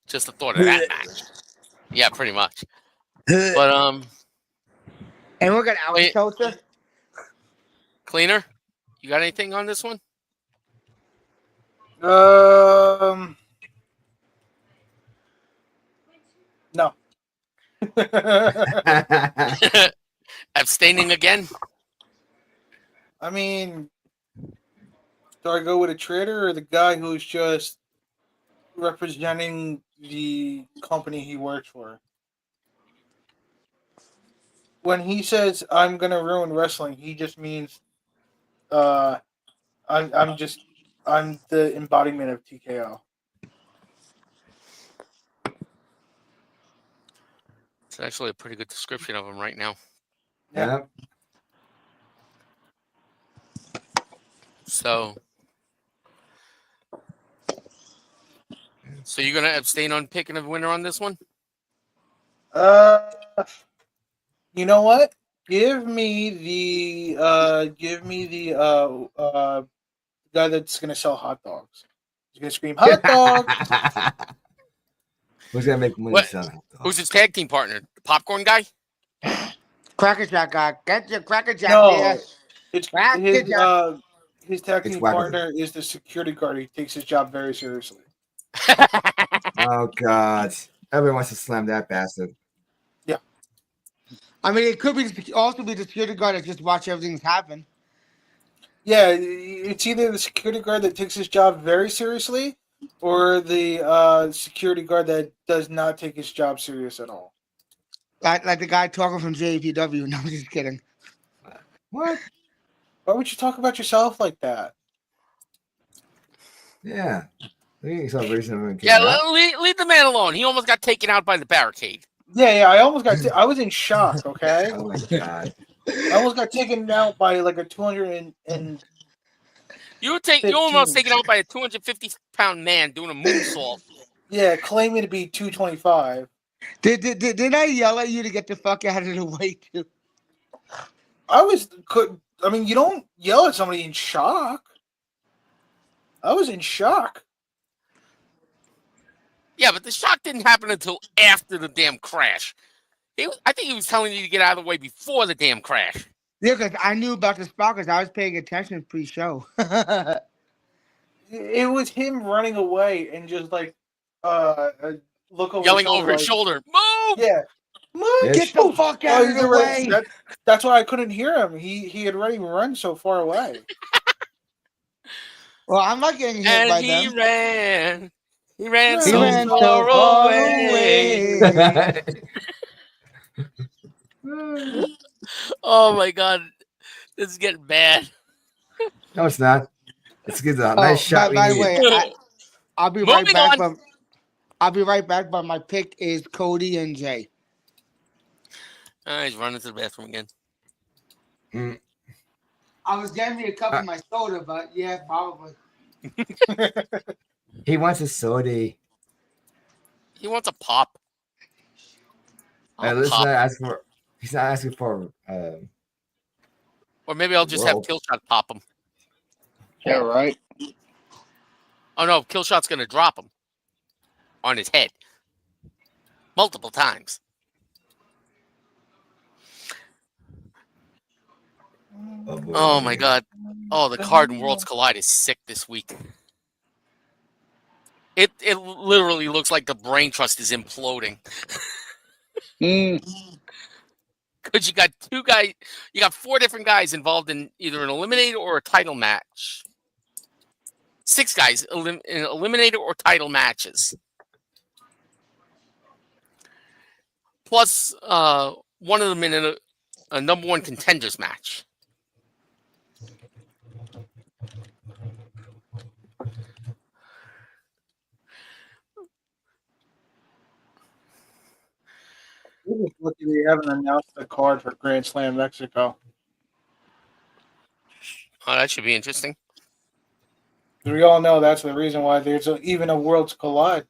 Just the thought of that match. Yeah, pretty much. But And we got Wait. Alka-Seltzer. Cleaner, you got anything on this one? No. Abstaining again? I mean, do I go with a trader or the guy who's just representing the company he works for? When he says I'm gonna ruin wrestling, he just means uh I'm the embodiment of TKO. It's actually a pretty good description of him right now. Yeah. Yep. So you're gonna abstain on picking a winner on this one? Uh, you know what? Give me the guy that's gonna sell hot dogs. He's gonna scream hot dog. Who's gonna make money What? selling hot dogs? Who's his tag team partner? The popcorn guy? Cracker Jack guy. Get your Cracker Jack No, there. it's Cracker Jack. his tag It's team Wacko. partner is the security guard. He takes his job very seriously. Oh God! Everyone wants to slam that bastard. I mean, it could be also be the security guard that just watch everything happen. Yeah, it's either the security guard that takes his job very seriously, or the security guard that does not take his job serious at all. Like the guy talking from JPW. No, I'm just kidding. What? Why would you talk about yourself like that? Yeah. There's some reason everyone Yeah, kicked out. leave the man alone. He almost got taken out by the barricade. Yeah, I almost got. I was in shock. Okay, Oh my God! I almost got taken out by like a 200 and You almost taken out by a 250-pound man doing a moonsault. yeah, claiming to be 225. Did I yell at you to get the fuck out of the way too? I mean, you don't yell at somebody in shock. I was in shock. Yeah, but the shock didn't happen until after the damn crash. I think he was telling you to get out of the way before the damn crash. Yeah, because I knew about the spot because I was paying attention pre-show. It was him running away and just like look over Yelling his shoulder, over his like, shoulder. Move! Yeah, move! Yeah, Get the fuck out of he's the already- way. that's why I couldn't hear him. He had already run so far away. Well, I'm not getting hit And by he them. ran. He ran He so ran far so far away. away. Oh my god. This is getting bad. No, it's not. It's good. A nice shot. By the we need. way, I'll be right Moving back. on. But I'll be right back. But my pick is Cody and Jay. He's running to the bathroom again. I was getting me a cup of my soda, but yeah, probably. He wants a soda. He wants a pop. Hey, I'll listen, pop. he's not asking for. Or maybe I'll just have Whoa. Killshot pop him. Yeah, right. Oh no, Killshot's gonna drop him on his head multiple times. Oh, boy. Oh my god. Oh, the card in Worlds Collide is sick this week. It literally looks like the brain trust is imploding. Because you got you got 4 different guys involved in either an eliminator or a title match. 6 guys in eliminator or title matches. Plus one of them in a number 1 contenders match. We're just lucky they haven't announced the card for Grand Slam Mexico. Oh, that should be interesting. We all know that's the reason why there's even a Worlds Collide.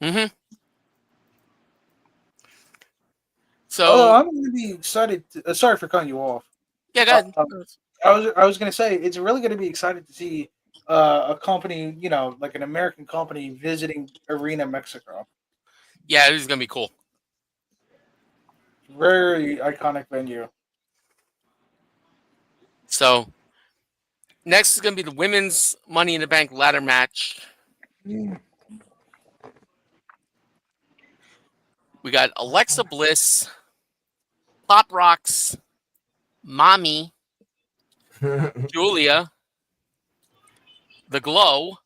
Mm-hmm. Oh, So I'm going to be excited. Sorry for cutting you off. yeah, go ahead. I was going to say it's really going to be excited to see a company, like an American company, visiting Arena Mexico. Yeah, this is gonna be cool. Very iconic venue. So Next is going to be the women's Money in the Bank ladder match. Mm. We got Alexa Bliss, Pop Rocks, Mommy, Julia, The Glow,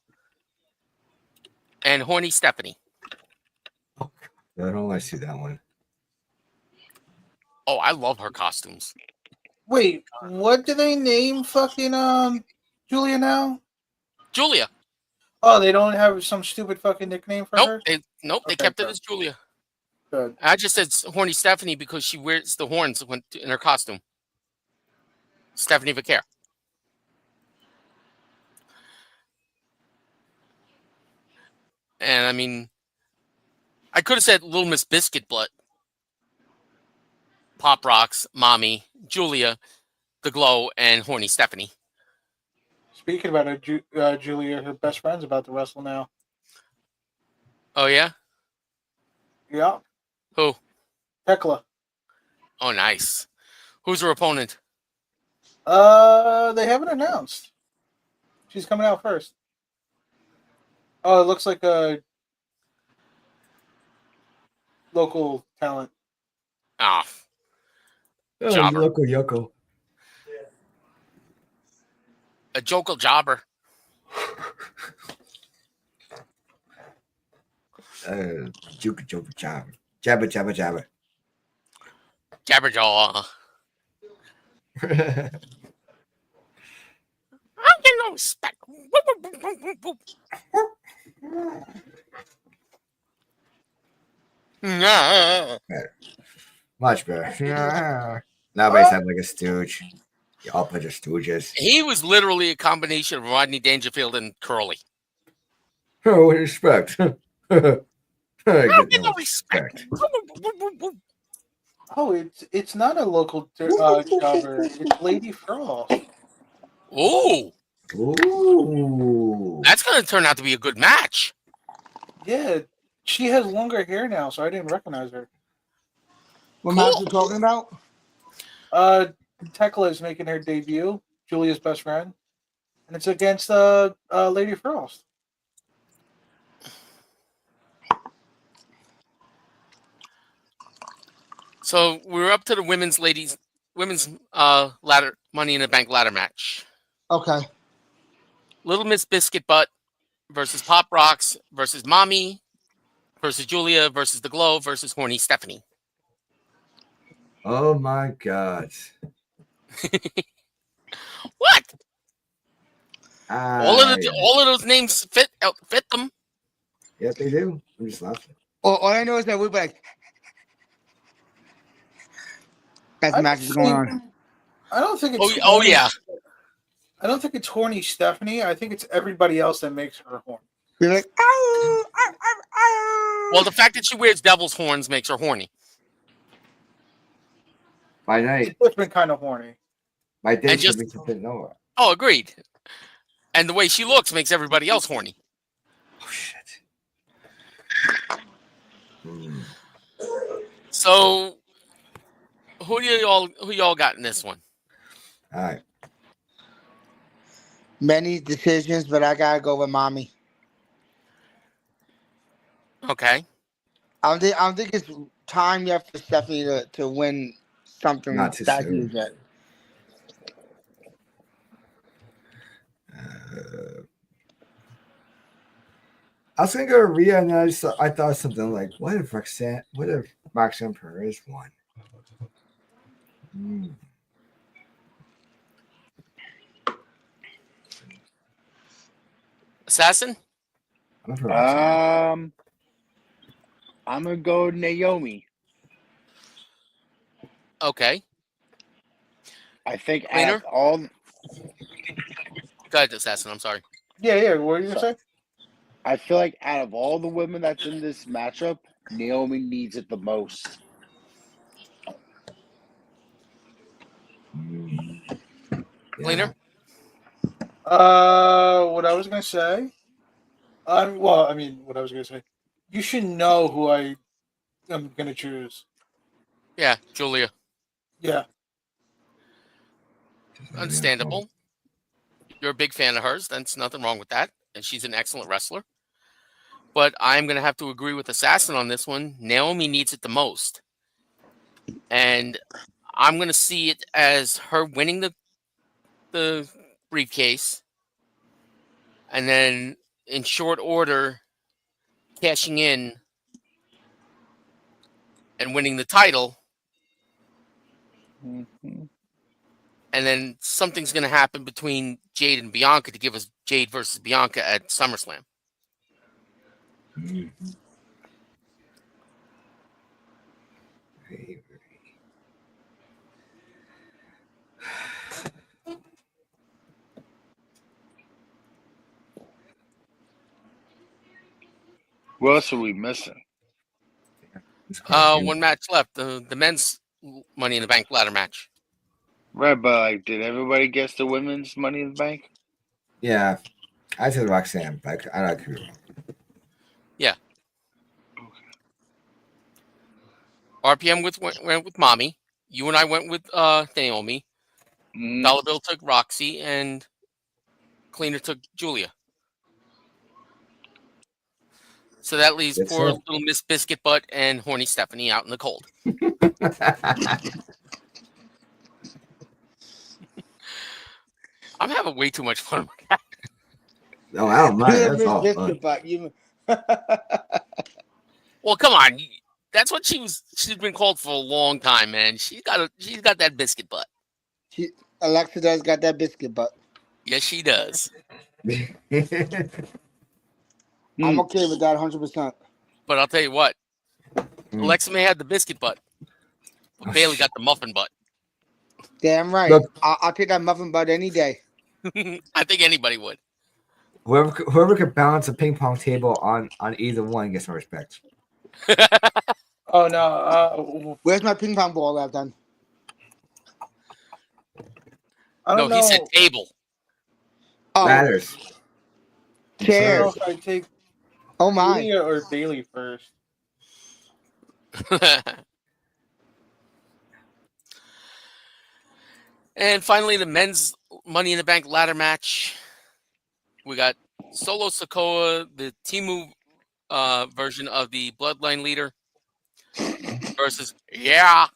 and Horny Stephanie. I don't want to see that one. Oh, I love her costumes. Wait, what do they name fucking Julia now? Julia. Oh, they don't have some stupid fucking nickname for her? They Okay, kept it good. as Julia. Good. I just said Horny Stephanie because she wears the horns in her costume. Stephanie Vaquer. And I mean, I could have said Little Miss Biscuit, but Pop Rocks, Mommy, Julia, The Glow, and Horny Stephanie. Speaking about it, Julia, her best friend's about to wrestle now. Oh, yeah? Yeah. Who? Tekla. Oh, nice. Who's her opponent? They haven't announced. She's coming out first. Oh, it looks like a local talent. Ah, Oh, Jobber. Yoko. a Joko Jobber. Juka Joker Jabba. Jabba. Jabberjaw. I get no respect. Nah. Much better. Nobody sounds like a stooge. Y'all bunch of stooges. He was literally a combination of Rodney Dangerfield and Curly. Oh, what respect. I I get get no no respect. Oh, it's not a local jobber. It's Lady Frost. Ooh, Ooh. that's going to turn out to be a good match. Yeah, she has longer hair now, so I didn't recognize her. What Cool. match you talking about? Tekla is making her debut, Julia's best friend, and it's against Lady Frost. So we're up to the women's ladder Money in the Bank ladder match. Okay. Little Miss Biscuit Butt versus Pop Rocks versus Mommy versus Julia versus The Glow versus Horny Stephanie. Oh my God. What? All of those names fit them. Yeah, they do. I'm just laughing. All I know is that we're like, that's the match is going on. I don't think it's. Oh yeah. I don't think it's Horny Stephanie. I think it's everybody else that makes her horny. We're like, ow, ow, ow, ow. Well, the fact that she wears devil's horns makes her horny. By night, It's been kind of horny. my day And should just- be something Noah. Oh, agreed. And the way she looks makes everybody else horny. Oh shit. Hmm. So, who y'all got in this one? All right. Many decisions, but I gotta go with mommy. Okay. I don't think it's time yet for Stephanie to win something Not too that soon. huge yet. I was gonna go to Rhea, and I thought something like, what if Roxanne Perez won? Hmm. Assassin? I'm for Roxanne. I'm gonna go Naomi. Okay. I think out Cleaner? of all, Go ahead, Assassin. I'm sorry. Yeah. What were you gonna say? I feel like out of all the women that's in this matchup, Naomi needs it the most. Yeah. Cleaner? What I was gonna say. What I was gonna say. You should know who I am gonna choose. Yeah, Julia. Yeah. Understandable. you're a big fan of hers. That's nothing wrong with that, and she's an excellent wrestler. But I'm going to have to agree with Assassin on this one. Naomi needs it the most, and I'm going to see it as her winning the briefcase, and then in short order cashing in and winning the title, Mhm. and then something's going to happen between Jade and Bianca to give us Jade versus Bianca at SummerSlam. Mm. Very, What else are we missing? it's quite One match left, the men's Money in the Bank ladder match. Right, but like, did everybody guess the women's Money in the Bank? Yeah, I said Roxanne, but I don't agree. RPM went with Mommy. You and I went with Naomi. Mhm. Dollar Bill took Roxy, and Cleaner took Julia. So that leaves That's poor it. little Miss Biscuit Butt and horny Stephanie out in the cold. I'm having way too much fun with that. No, I don't mind. You That's Miss all Biscuit fun. Butt. You. Well, come on. That's what she's been called for a long time, man. She's got that biscuit butt. Alexa does got that biscuit butt. Yes, she does. I'm Hmm. okay with that 100%. But I'll tell you what, Mm. Alexa may have the biscuit butt, but Bailey got the muffin butt. Damn right. Look. I'll take that muffin butt any day. I think anybody would. Whoever could balance a ping pong table on either one gets some respect. Oh no. Where's my ping pong ball at then? I No, don't know. he said table. Oh, Ladders. I don't know chairs. if I take Oh my. Julia or Bailey first. And finally, the men's Money in the Bank ladder match. We got Solo Sikoa, the Timu version of the Bloodline leader, versus Yeah.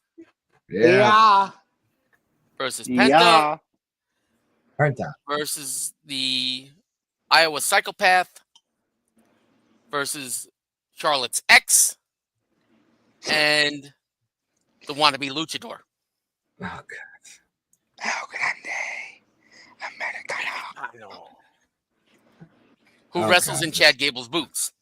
versus Penta Yeah. Penta. versus the Iowa Psychopath versus Charlotte's ex and the wannabe luchador. Oh god. El Grande. Americano. I know. Who Oh, wrestles God. in Chad Gable's boots.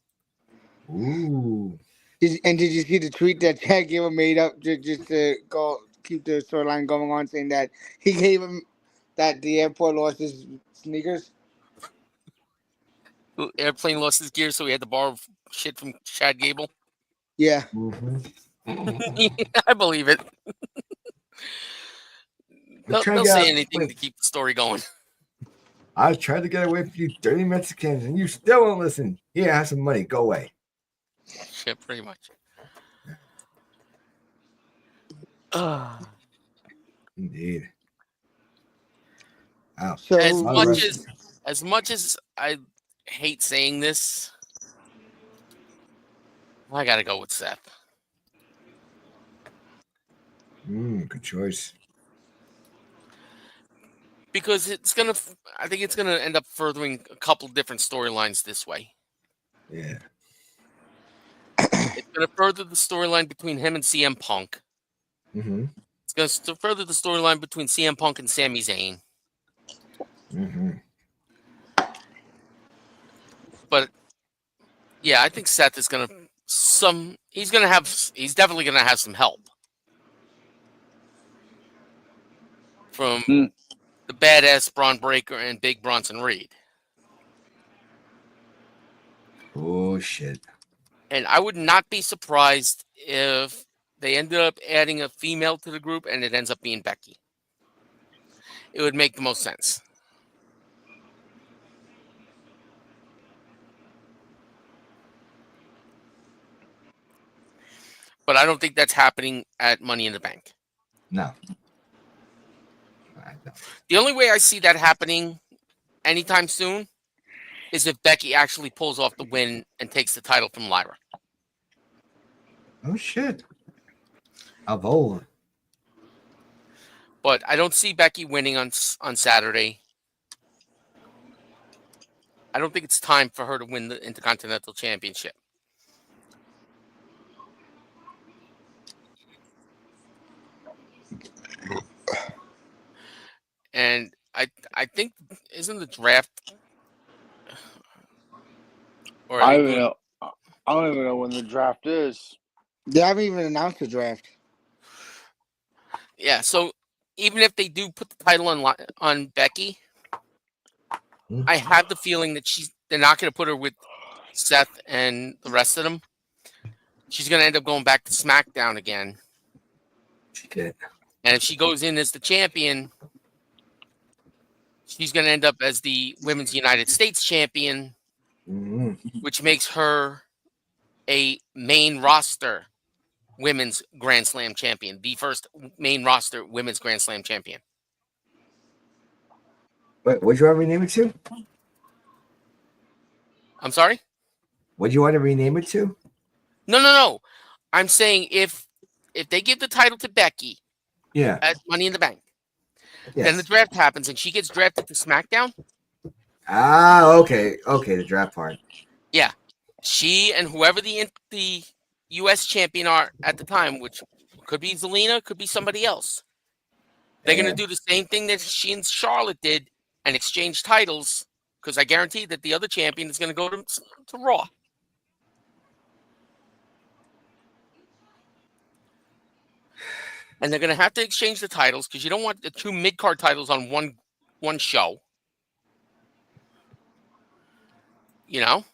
Ooh. Did you see the tweet that Chad Gable made up just to go keep the storyline going on, saying that he gave him that the airport lost his sneakers? Airplane lost his gear, so he had to borrow shit from Chad Gable. Yeah. Mm-hmm. I believe it. They'll say anything to keep the story going. I tried to get away from you dirty Mexicans, and you still won't listen. Here, have some money. Go away. Shit, pretty much. Indeed. Wow. So As Lot of much wrestling. as much as I hate saying this, I gotta go with Seth. Good choice. Because I think it's gonna end up furthering a couple different storylines this way. Yeah. It's gonna further the storyline between him and CM Punk. Mm-hmm. It's gonna further the storyline between CM Punk and Sami Zayn. Mm-hmm. But yeah, I think Seth is gonna he's definitely gonna have some help from Hmm. the badass Braun Breaker and Big Bronson Reed. Oh shit. And I would not be surprised if they ended up adding a female to the group and it ends up being Becky. It would make the most sense. But I don't think that's happening at Money in the Bank. No. I don't. The only way I see that happening anytime soon is if Becky actually pulls off the win and takes the title from Lyra. Oh shit. Of old. But I don't see Becky winning on Saturday. I don't think it's time for her to win the Intercontinental Championship. And I think isn't the draft or are I they don't even doing, know. I don't even know when the draft is. They haven't even announced the draft. yeah, so even if they do put the title on Becky, Hmm. I have the feeling that they're not going to put her with Seth and the rest of them. She's going to end up going back to SmackDown again. She did. And if she goes in as the champion, she's going to end up as the Women's United States champion, Mhm. which makes her a main roster women's Grand Slam champion, the first main roster women's Grand Slam champion. Wait, what'd you want to rename it to? I'm sorry? What'd you want to rename it to? No. I'm saying if they give the title to Becky Yeah. at Money in the Bank, Yes. then the draft happens and she gets drafted to SmackDown. Okay. Okay, the draft part. Yeah, she and whoever the U.S. champion are at the time, which could be Zelina, could be somebody else. They're Yeah. going to do the same thing that she and Charlotte did and exchange titles, because I guarantee that the other champion is going to go to Raw. And they're going to have to exchange the titles because you don't want the two mid-card titles on one show. You know?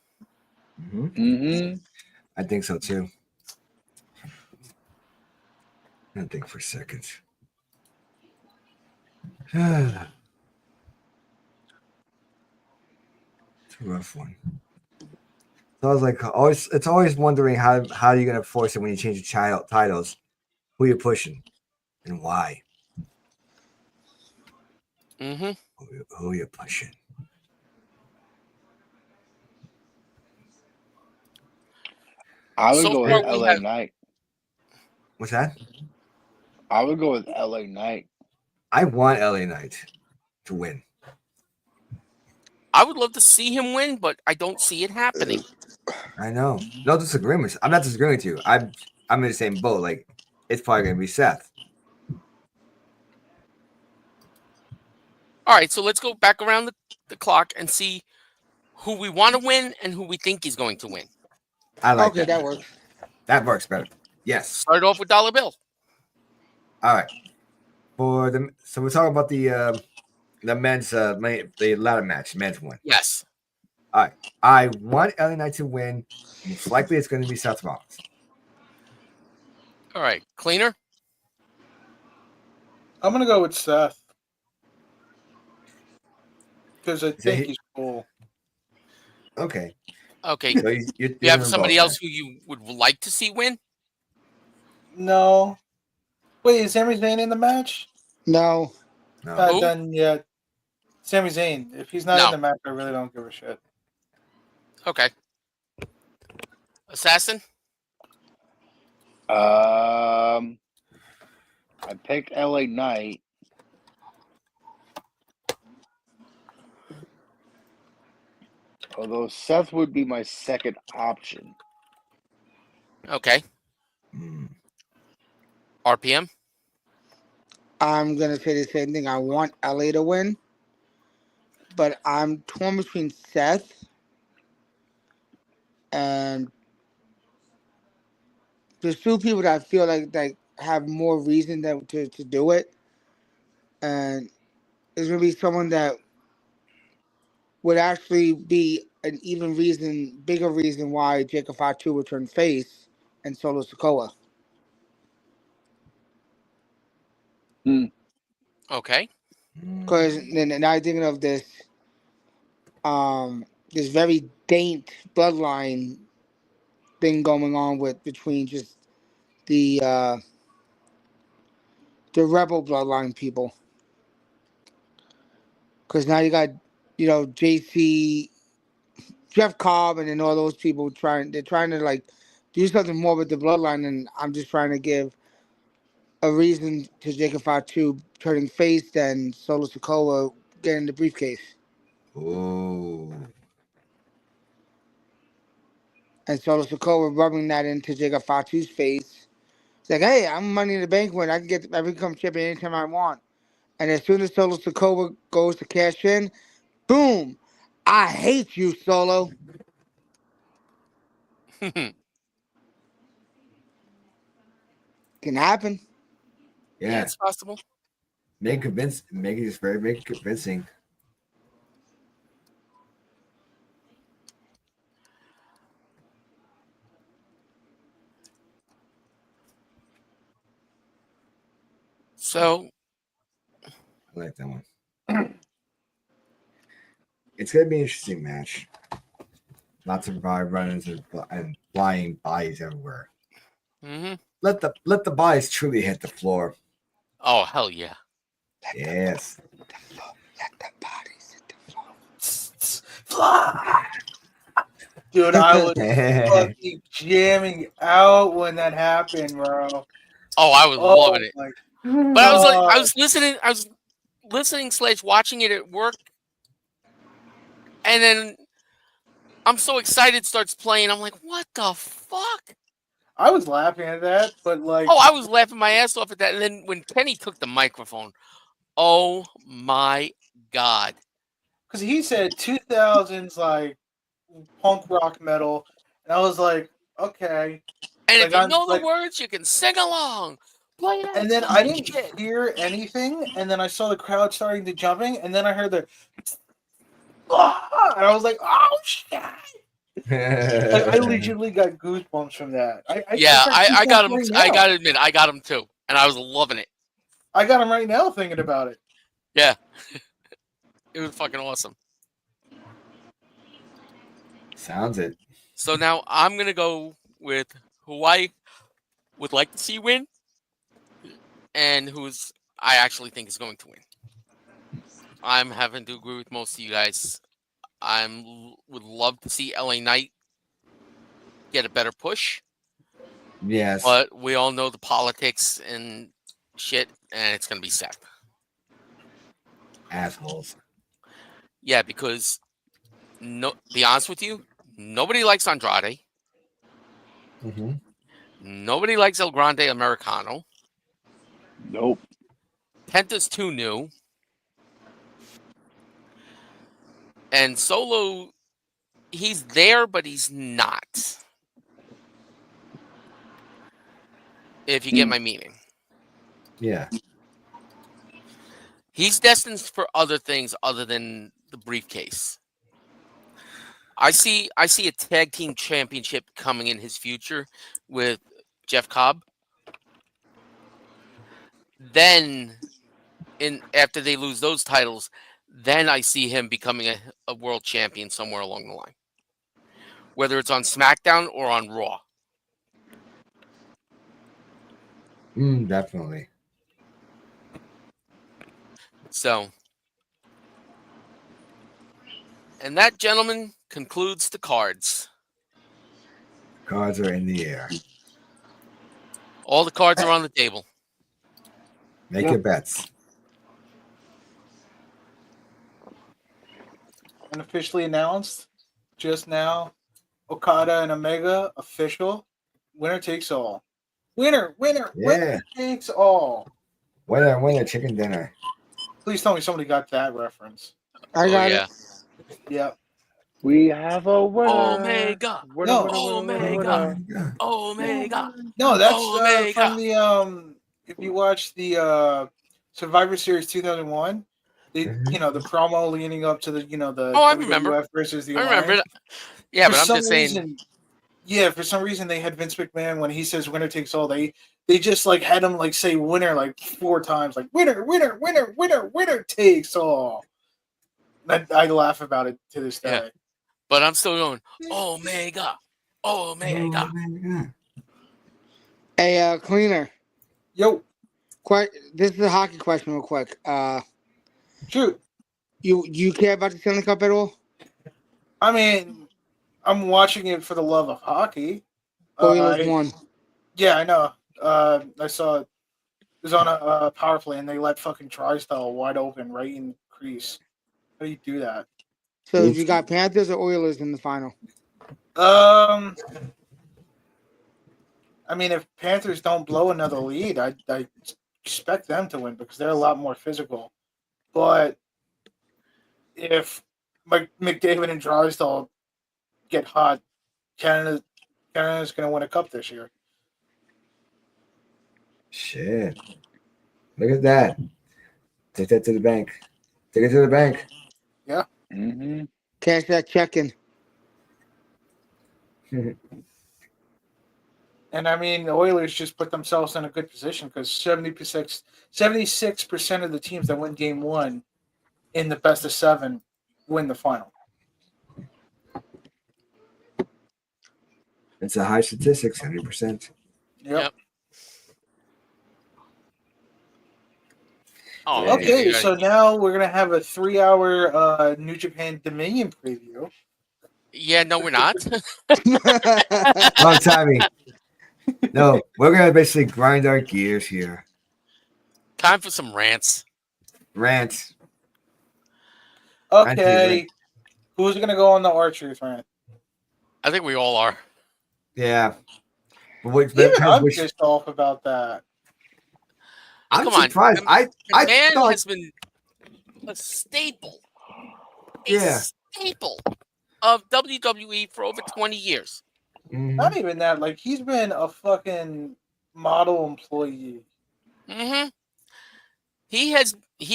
Mm-hmm. Mm-hmm. I think so too. I think for seconds. It's a rough one. So I was like, it's always wondering how you're gonna force it when you change the titles, who you're pushing, and why. Mm-hmm. Who you're pushing. I would So go far, with we LA have. Knight. What's that? I would go with LA Knight. I want LA Knight to win. I would love to see him win, but I don't see it happening. I know. No disagreements. I'm not disagreeing with you. I'm in the same boat. Like, it's probably gonna be Seth. All right, so let's go back around the clock and see who we want to win and who we think is going to win. I like Okay, that works. That works better. Yes. Start off with Dollar Bill. All right. So we're talking about the men's the ladder match, men's one. Yes. All right. I want LA Knight to win. Most likely it's going to be Seth Rollins. All right, Cleaner. I'm gonna go with Seth because I he- think he's cool. Okay. Okay. So You have somebody else who you would like to see win? No, wait, is Sami Zayn in the match? No. No. Who? Then yeah, Sami Zayn. If he's not No. in the match, I really don't give a shit. Okay. Assassin. I picked LA Knight. Although Seth would be my second option. Okay. Mm. RPM. I'm gonna say the same thing. I want LA to win, but I'm torn between Seth and there's two people that I feel like have more reason to do it, and it's gonna be someone that would actually be an even bigger reason why Jacob Fatu would turn face and Solo Sikoa. Okay. Because then I thinking of this this very daint bloodline thing going on between just the rebel bloodline people. Because now you got JC, Jeff Cobb, and then all those people they're trying to like do something more with the bloodline, and I'm just trying to give a reason to Jacob Fatu turning face than Solo Sikoa getting the briefcase. Ooh. And Solo Sikoa rubbing that into Jacob Fatu's face. It's like, hey, I'm Money in the Bank winner. I can become champion anytime I want. And as soon as Solo Sikoa goes to cash in, boom! I hate you, Solo. Can happen. Yeah. it's possible. Make it just very convincing. So I like that one. It's gonna be an interesting match. Lots of run-ins and flying bodies everywhere. hmm Let the bodies truly hit the floor. oh hell yeah. Yes. Let the bodies hit the floor. Fly! Dude, I was fucking jamming out when that happened, bro. Oh, I was loving it. my But I God. was listening / watching it at work, and then I'm so excited it starts playing. I'm like, what the fuck? I was laughing at that, but like, Oh, I was laughing my ass off at that. And then when Kenny took the microphone, oh my god. because he said 2000s like punk rock metal, and I was like, okay. And Like, if you I'm know the like, words, you can sing along. Play that and then I fucking didn't shit. hear anything, and then I saw the crowd starting to jumping, and then I heard the, and I was like, oh shit! Like, I legitimately got goosebumps from that. Yeah, I got him. Right I now. gotta admit, I got him too, and I was loving it. I got him right now thinking about it. Yeah, it was fucking awesome. Sounds it. So now I'm gonna go with who I would like to see win, and who's I actually think is going to win. I'm having to agree with most of you guys. Would love to see LA Knight get a better push, Yes. but we all know the politics and shit, and it's gonna be Seth. Assholes. Yeah, because be honest with you, nobody likes Andrade. Mm-hmm. Nobody likes El Grande Americano. Nope. Penta's too new. And Solo, he's there, but he's not. If you get my meaning. Yeah. He's destined for other things other than the briefcase. I see a tag team championship coming in his future with Jeff Cobb. Then, after they lose those titles, then I see him becoming a world champion somewhere along the line. Whether it's on SmackDown or on Raw. Definitely. So, and that, gentleman, concludes the cards. Cards are in the air. All the cards are on the table. Make Yep. your bets. Unofficially announced just now. Okada and Omega official. Winner takes all. Winner Yeah. takes all. Winner, chicken dinner. Please tell me somebody got that reference. I got yeah. it. Yep. We have a winner. Omega. Winner, No. Omega. Yeah. Omega. No, that's Omega. from the if you watch the Survivor Series 2001, the the promo leading up to the the Oh, I remember. WWF versus the I remember Alliance. it. Yeah, For but I'm some just saying. reason, for some reason they had Vince McMahon when he says winner takes all. They just like had him like say winner like 4 times, like winner takes all. I laugh about it to this day. Yeah. But I'm still going, Omega. Omega. Hey, Cleaner. Yo, This is a hockey question, real quick. shoot. You care about the Stanley Cup at all? I mean, I'm watching it for the love of hockey. Oilers won. Yeah, I know. I saw it was on a power play, and they let fucking Drysdale wide open right in the crease. How do you do that? So you got Panthers or Oilers in the final? I mean, if Panthers don't blow another lead, I expect them to win because they're a lot more physical. But if McDavid and Drysdale get hot, Canada's going to win a cup this year. Shit. Look at that. Take that to the bank. Take it to the bank. Mm-hmm. Cash that check in. And I mean, the Oilers just put themselves in a good position because 76% of the teams that win game one in the best of seven win the final. It's a high statistic, 70%. Yep. Oh, Yeah. Okay, so now we're going to have a 3-hour New Japan Dominion preview. yeah, no, we're not. Wrong timing. No, we're going to basically grind our gears here. Time for some rants. Rant. Okay, who's going to go on the R-Truth rant? I think we all are. Yeah. But which, Even I'm which, pissed off about that. I'm Come on. surprised. The I man thought, has been a staple. Yeah. Staple of WWE for over 20 years. Mhm. Not even that. Like, he's been a fucking model employee. Mm-hmm. He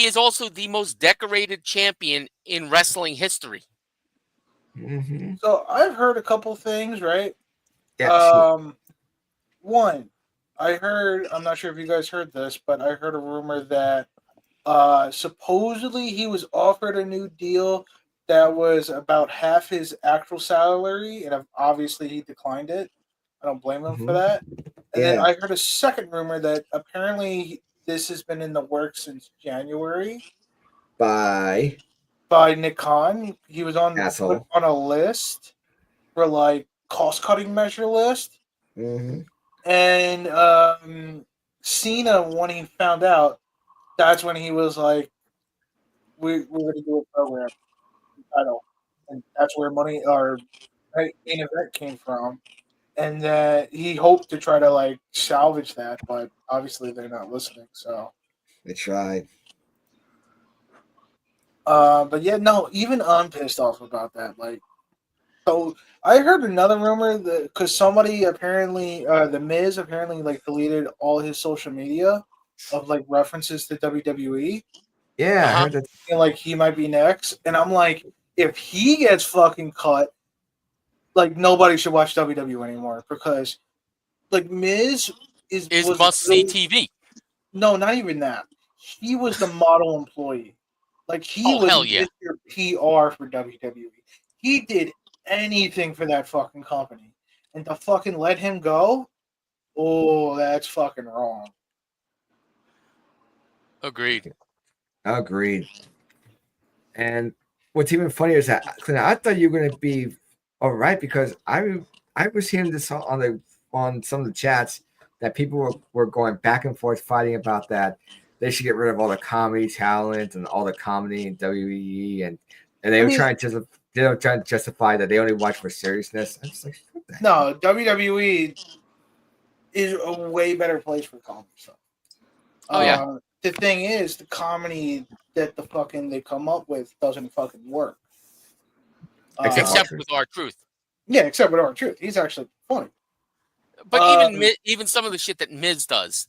is also the most decorated champion in wrestling history. Mhm. So I've heard a couple things, right? Yeah. One, I'm not sure if you guys heard this, but I heard a rumor that supposedly he was offered a new deal that was about half his actual salary, and obviously he declined it. I don't blame him for Mhm. that. And then Yeah. I heard a second rumor that apparently this has been in the works since January Bye. by Nick Khan. He was put Asshole. on a list for like cost cutting measure list. Mm-hmm. And Cena, when he found out, that's when he was like, we're going to do a program title. And that's where money or main event came from. And that he hoped to try to like salvage that, but obviously they're not listening. So, They tried. but yeah, no, even I'm pissed off about that. Like, so I heard another rumor that because somebody apparently, the Miz apparently like deleted all his social media of like references to WWE. Yeah, I Uh-huh. heard that. And like he might be next, and I'm like, if he gets fucking cut, like nobody should watch WWE anymore because like Miz was must see really- TV. No, not even that. He was the model employee. Like he Oh, was hell yeah. Mr. PR for WWE. He did anything for that fucking company, and to fucking let him go, oh, that's fucking wrong. Agreed. Agreed. And what's even funnier is that Clint, I thought you were gonna be all right because I was hearing this on some of the chats that people were going back and forth fighting about that they should get rid of all the comedy talent and all the comedy in WWE and they were trying to justify that they only watch for seriousness. I'm just like, what the hell? No, WWE is a way better place for comedy stuff. Oh, yeah. The thing is, the comedy that they come up with doesn't fucking work. Except with R-Truth. Yeah, except with R-Truth. He's actually funny. But even some of the shit that Miz does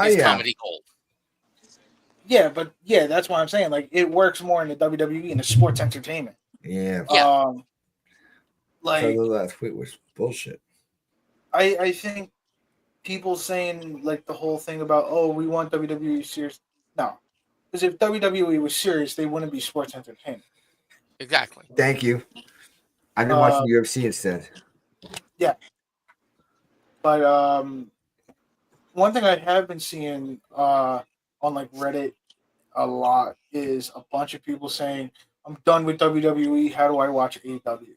is comedy gold. Yeah, but yeah, that's why I'm saying like it works more in the WWE and the sports entertainment. Yeah. Like so the last tweet was bullshit. I think people saying like the whole thing about we want WWE serious. No, because if WWE was serious, they wouldn't be sports entertainment. Exactly. Thank you. I've been watching UFC instead. Yeah, but one thing I have been seeing on like Reddit a lot is a bunch of people saying, "I'm done with WWE. How do I watch AEW?"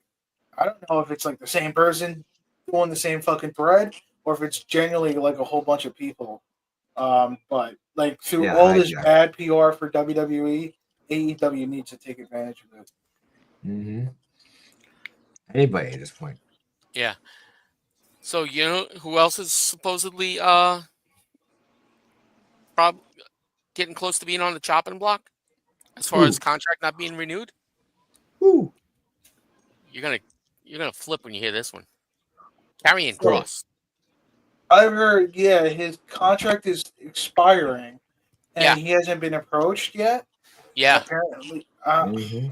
I don't know if it's like the same person doing the same fucking thread, or if it's genuinely like a whole bunch of people. But like through Yeah, all this hijack. bad PR for WWE, AEW needs to take advantage of it. Mm-hmm. Anybody at this point. Yeah. So you know who else is supposedly getting close to being on the chopping block as far as Who? contract not being renewed? Who? You're gonna flip when you hear this one. Karrion Oh. Cross. I heard, yeah, his contract is expiring, and Yeah. he hasn't been approached yet. Yeah. Apparently, Mm-hmm.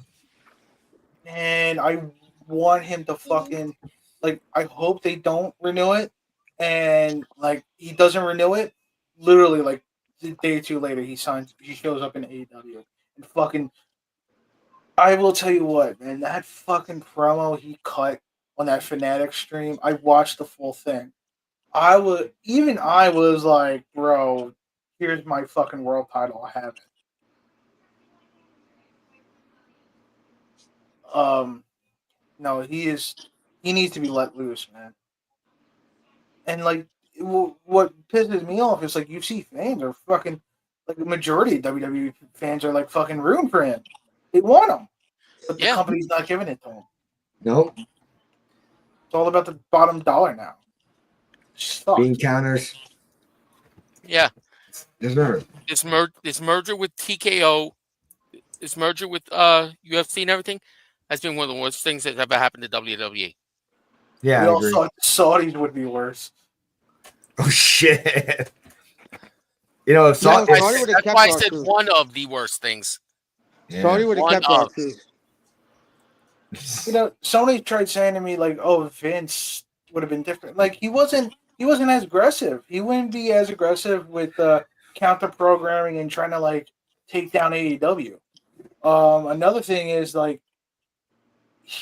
and I want him to fucking like. I hope they don't renew it, and like he doesn't renew it. Literally, like a day or two later, he signs. He shows up in AEW and fucking. I will tell you what, man. That fucking promo he cut on that Fanatic stream. I watched the full thing. I was like, bro, here's my fucking world title. I have it. No, he needs to be let loose, man. And like, what pisses me off is like UFC fans are fucking like the majority of WWE fans are like fucking rooting for him. They want him, but the Yeah. company's not giving it to him. Nope. It's all about the bottom dollar now. Sucks. Bean counters. Yeah. Deserved. This merger with TKO, this merger with UFC and everything has been one of the worst things that's ever happened to WWE. Yeah, We I all agree. thought the Saudis would be worse. Oh shit. You know, if Saudi Saudi, would've That's kept why I our said truth. one of the worst things. Saudi would have One kept our of. truth. You know, Sony tried saying to me like, "Oh, Vince would have been different." Like he wasn't as aggressive. He wouldn't be as aggressive with counter programming and trying to like take down AEW. Another thing is like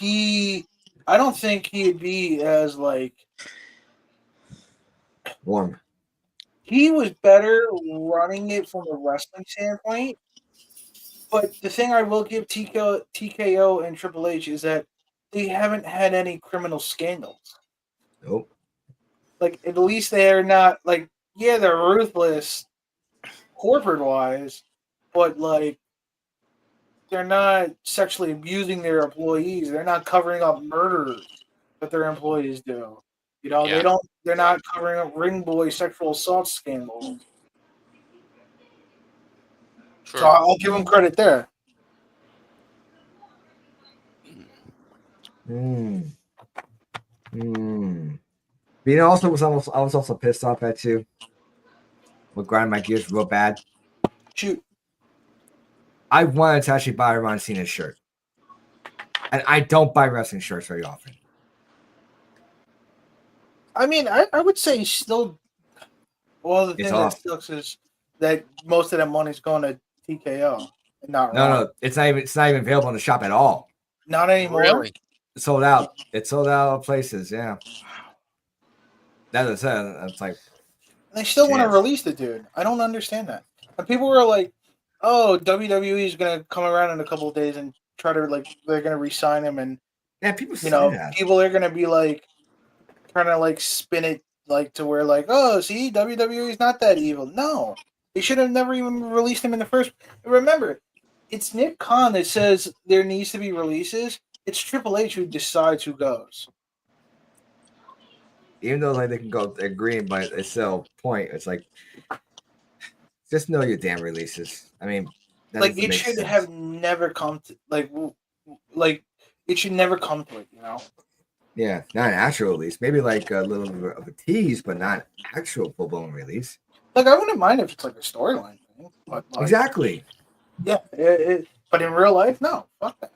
I don't think he'd be as like warm. he was better running it from a wrestling standpoint. But the thing I will give TKO and Triple H is that they haven't had any criminal scandals. Nope. Like at least they're not like, yeah, they're ruthless corporate wise, but like they're not sexually abusing their employees. They're not covering up murders that their employees do. You know, Yeah. they're not covering up ring boy sexual assault scandals. True. So I'll give them credit there. Mm. Mm. But you know, I was also pissed off at you. What grinded my gears real bad. Shoot. I wanted to actually buy a Ron Cena shirt. And I don't buy wrestling shirts very often. I mean, I would say still. Well, the It's thing off. that sucks is that most of that money's going to TKO, and not No, Raw. no, it's not even available in the shop at all. Not anymore. Really? It's sold out. It's sold out of places, yeah. That is it. It's like They still want to Shit. release the dude. I don't understand that. And people were like, "Oh, WWE is gonna come around in a couple of days and try to like they're gonna re-sign him," and yeah, people you say know, that. people are gonna be like trying to like spin it like to where like, "Oh, see, WWE is not that evil." No, they should have never even released him in the first. Remember, it's Nick Khan that says there needs to be releases. It's Triple H who decides who goes. Even though like they can go agreeing, but it's still point. It's like just know your damn releases. I mean, that Like doesn't it make should sense. have never come to like it should never come to it, you know. Yeah, not an actual release. Maybe like a little bit of a tease, but not actual full blown release. Like I wouldn't mind if it's like a storyline thing, but like, Exactly. yeah. But in real life, no, fuck that.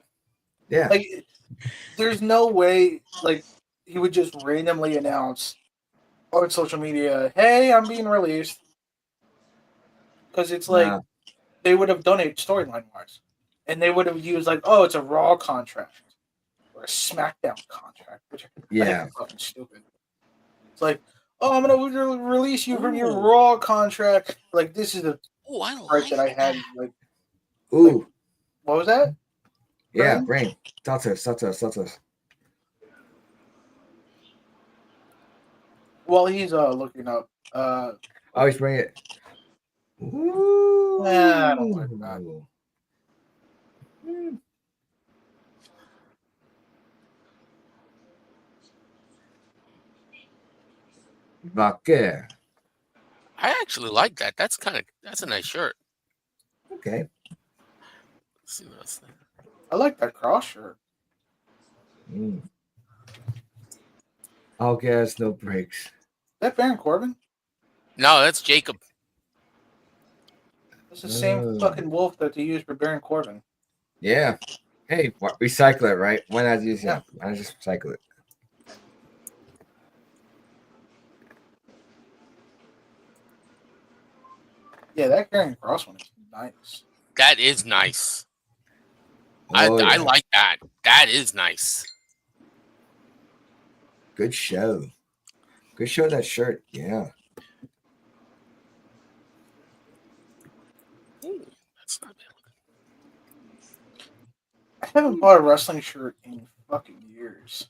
Yeah. Like, there's no way like he would just randomly announce on social media, "Hey, I'm being released," because it's like Nah. they would have done it storyline wise, and they would have used like, "Oh, it's a Raw contract or a SmackDown contract," which I Yeah. think is fucking stupid. It's like, "Oh, I'm gonna release you from your Ooh. Raw contract." Like this is the Oh, I part like that I had. Like Ooh, What was that? yeah, Brain? brain. Talk to us. Well, he's looking up. Always bring it. Ooh. I don't like that. Hmm. Vaquer. I actually like that. That's a nice shirt. Okay. Let's see what else there. I like that cross shirt. Mm. All gas, no brakes. Is that Baron Corbin? No, that's Jacob. It's the same fucking wolf that they used for Baron Corbin. Yeah. Hey, recycle it, right? Why not use Yeah. Why not just recycle it? Yeah, that Karrion Cross one is nice. That is nice. Oh, I yeah. like that. That is nice. Good show. Good show, that shirt. Yeah. Ooh, that's not bad. I haven't bought a wrestling shirt in fucking years.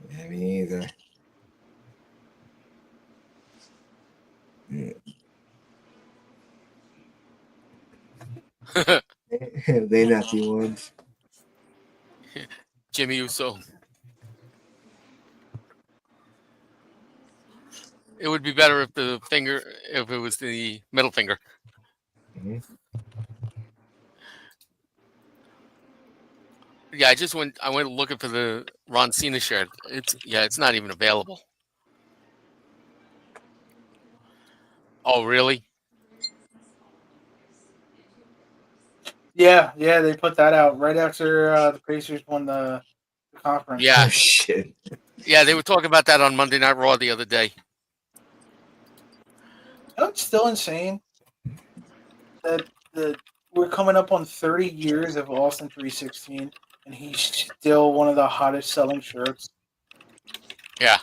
Yeah, me either. They not the ones. Jimmy Uso. It would be better if it was the middle finger. Mhm. Yeah, I went looking for the Ron Cena shirt. It's not even available. Oh, really? Yeah, they put that out right after the Pacers won the conference. Yeah. Oh, shit. Yeah, they were talking about that on Monday Night Raw the other day. You know, it's still insane that we're coming up on 30 years of Austin 316, and he's still one of the hottest selling shirts Yeah.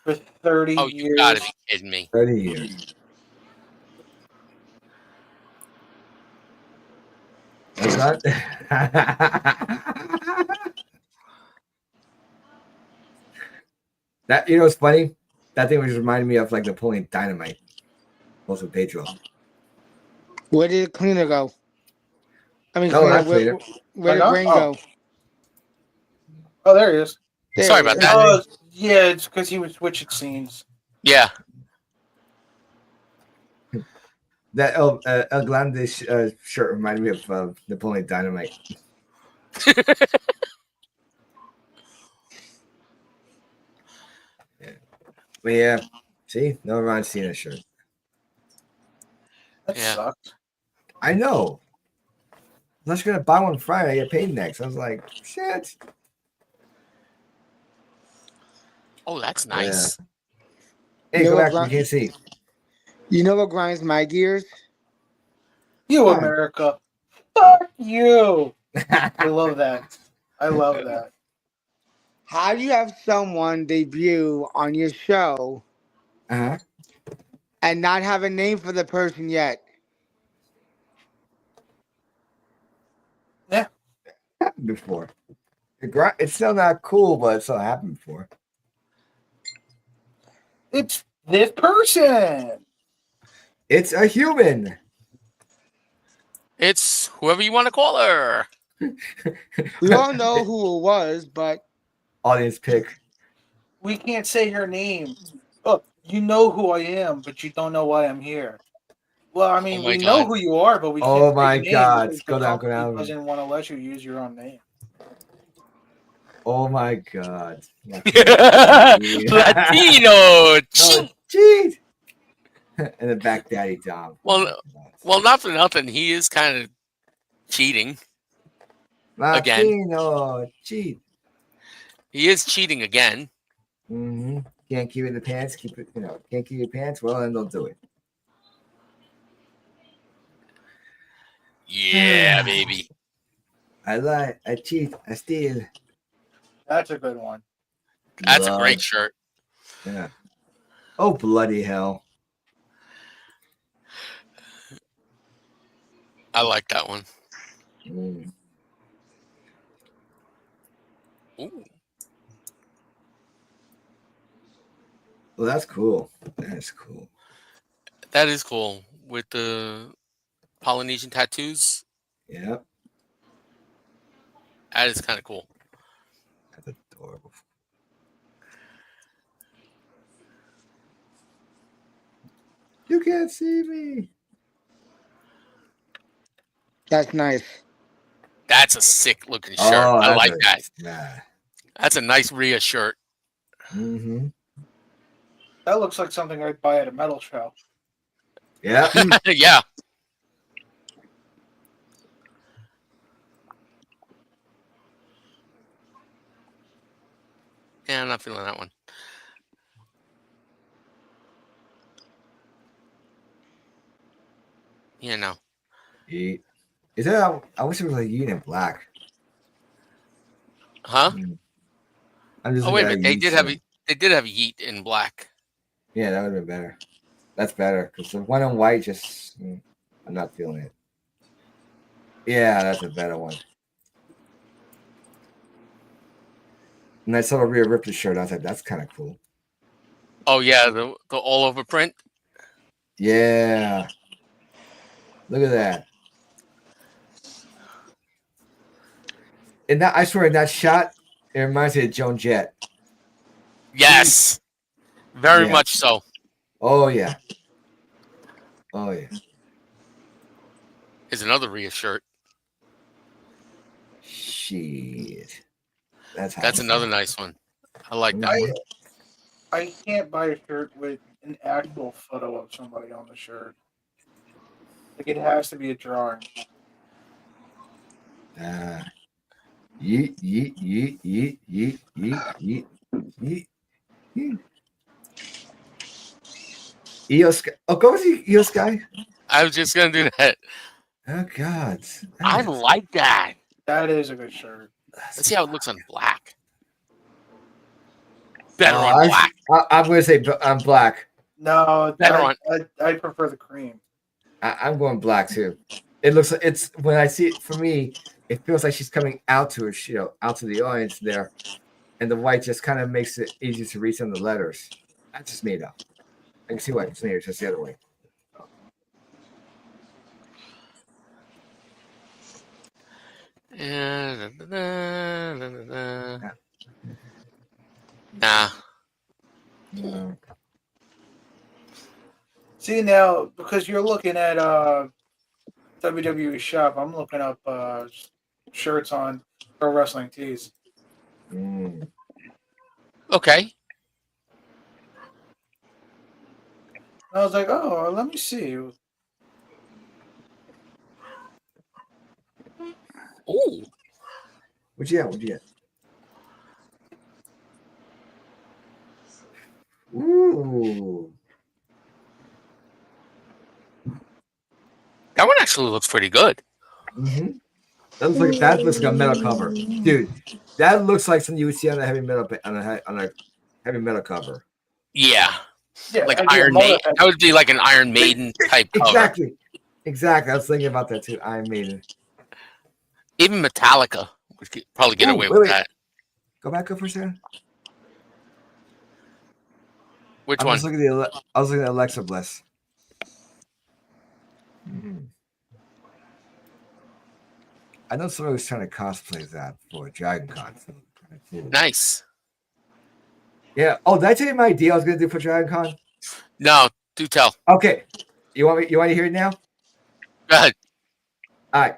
for 30 Oh, years. you gotta be kidding me. 30 years. That's not. That, what's funny? That thing was reminding me of like Napoleon Dynamite. Also Pedro. Where did Cleaner go? I mean, No, Cleaner, not Cleaner. where did no? Brain Oh. go? Oh, there he is. There Sorry he about is. that. Oh, yeah, it's because he was switching scenes. Yeah. That El Grande shirt reminded me of Napoleon Dynamite. Yeah. But yeah, see, no Ron Cena shirt. That Yeah. sucked. I know. I'm just gonna buy one Friday. I get paid next. I was like, shit. Oh, that's nice. Hey, You go know back. what You can't see. You know what grinds my gears? You, Fine. America. Fuck you. I love that. I love that. How do you have someone debut on your show Uh-huh. and not have a name for the person yet? Happened before. It's still not cool, but it's still happened before. It's this person. It's a human. It's whoever you want to call her. We all know who it was, but Audience pick. We can't say her name. Oh, you know who I am, but you don't know why I'm here. Well, I mean, Oh my we know God. who you are, but we can't Oh say my your name God. because Go the down, go company down. doesn't want to let you use your own name. Oh my God. Latino. Oh, Ching. cheat. And then back daddy Dom. Well, not for nothing. He is kind of cheating. again. Latino cheat. He is cheating again. Mm-hmm. Can't keep it in the pants. Keep it, can't keep your pants. Well, then don't do it. Yeah, baby. I lie. I cheat. I steal. That's a good one. That's a Love. great shirt. Yeah. Oh, bloody hell. I like that one. Mm. Ooh. Well, that's cool. That's cool. That is cool with the Polynesian tattoos. Yep. That is kind of cool. That's adorable. You can't see me. That's nice. That's a sick looking shirt. I like that. Yeah. That's a nice Rhea shirt. Mm-hmm. That looks like something I'd buy at a metal show. Yeah. Yeah. Yeah, I'm not feeling that one. Yeah, no. Yeet. Is that? I wish it was like Yeet in black. Huh? I'm just Oh wait a looking minute. at They Yeet did have shirt. they did have Yeet in black. Yeah, that would have been better. That's better because the one in white just I'm not feeling it. Yeah, that's a better one. And I saw Rhea Ripley shirt. I was like, that's kind of cool. Oh yeah, the all over print. Yeah. Look at that. And that I swear in that shot, it reminds me of Joan Jett. Yes. Very Yeah. much so. Oh yeah. Oh yeah. Is another Rhea shirt. Shit. That's That's another nice one. I like that one. I can't buy a shirt with an actual photo of somebody on the shirt. Like it has to be a drawing. Yeet, yeet, yeet, yeet, yeet, yeet, yeet, yeet. Io Sky. Oh, go see Io Sky. I was just gonna do that. Oh God. I like that. That is a good shirt. Let's see how it looks on black. Better Oh, on black. I'm going to say I'm black. No, Better I prefer the cream. I'm going black too. It looks like it's when I see it for me, it feels like she's coming out to her, out to the audience there, and the white just kind of makes it easier to read some of the letters. That's just made up. I can see why it's made it just the other way. Nah. See now, because you're looking at WWE Shop, I'm looking up shirts on Pro Wrestling Tees. Okay. I was like, oh, let me see. Ooh. What'd you get? Ooh. That one actually looks pretty good. Mm-hmm. That looks like a metal cover, dude. That looks like something you would see on a heavy metal heavy metal cover. Yeah. Yeah, Like that'd be a Iron Maiden. Motorhead. That would be like an Iron Maiden type cover. Exactly. I was thinking about that too. Iron Maiden. Even Metallica would probably get Ooh, away wait. with that. Go back up for a second. Which I one? was looking at Alexa Bliss. Mm-hmm. I know somebody was trying to cosplay that for Dragon Con. Nice. Yeah. Oh, did I tell you my idea I was going to do for Dragon Con? No, do tell. Okay. You want to hear it now? Go ahead. All right.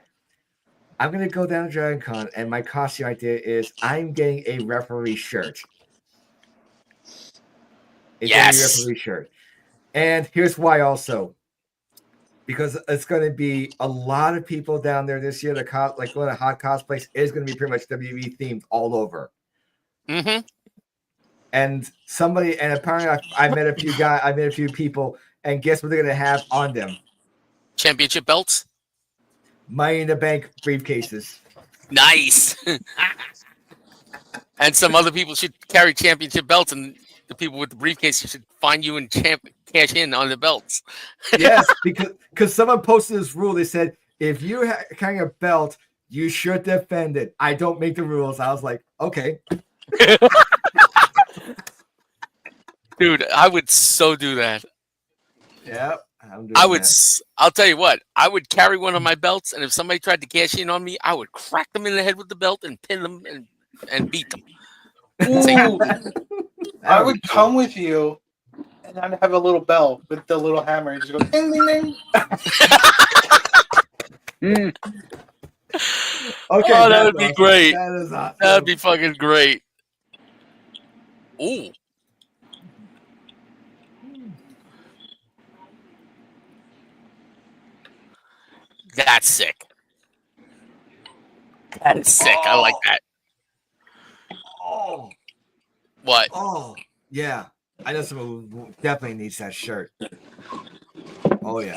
I'm going to go down to Dragon Con, and my costume idea is I'm getting a referee shirt. Yes. A referee shirt. And here's why also. Because it's going to be a lot of people down there this year. Like one of the hot cosplays is going to be pretty much WWE themed all over. Mm-hmm. And apparently I met a few people, and guess what they're going to have on them? Championship belts. Money in the Bank briefcases. Nice. And some other people should carry championship belts, and the people with the briefcase should find you and cash in on the belts. Yes, because someone posted this rule. They said if you carrying a belt, you should defend it. I don't make the rules. I was like, okay. Dude, I would so do that. Yep. I'm doing I would. that. I'll tell you what. I would carry one of my belts, and if somebody tried to cash in on me, I would crack them in the head with the belt and pin them and beat them. Say, Ooh, I That would be come cool. with you, and I'd have a little bell with the little hammer, and just go ding ding ding. Mm. Okay, Oh, that that's would be awesome. great. That is awesome. That'd be fucking great. Ooh. That's sick. That is sick. I like that. Oh, What? oh, yeah. I know someone who definitely needs that shirt. Oh yeah.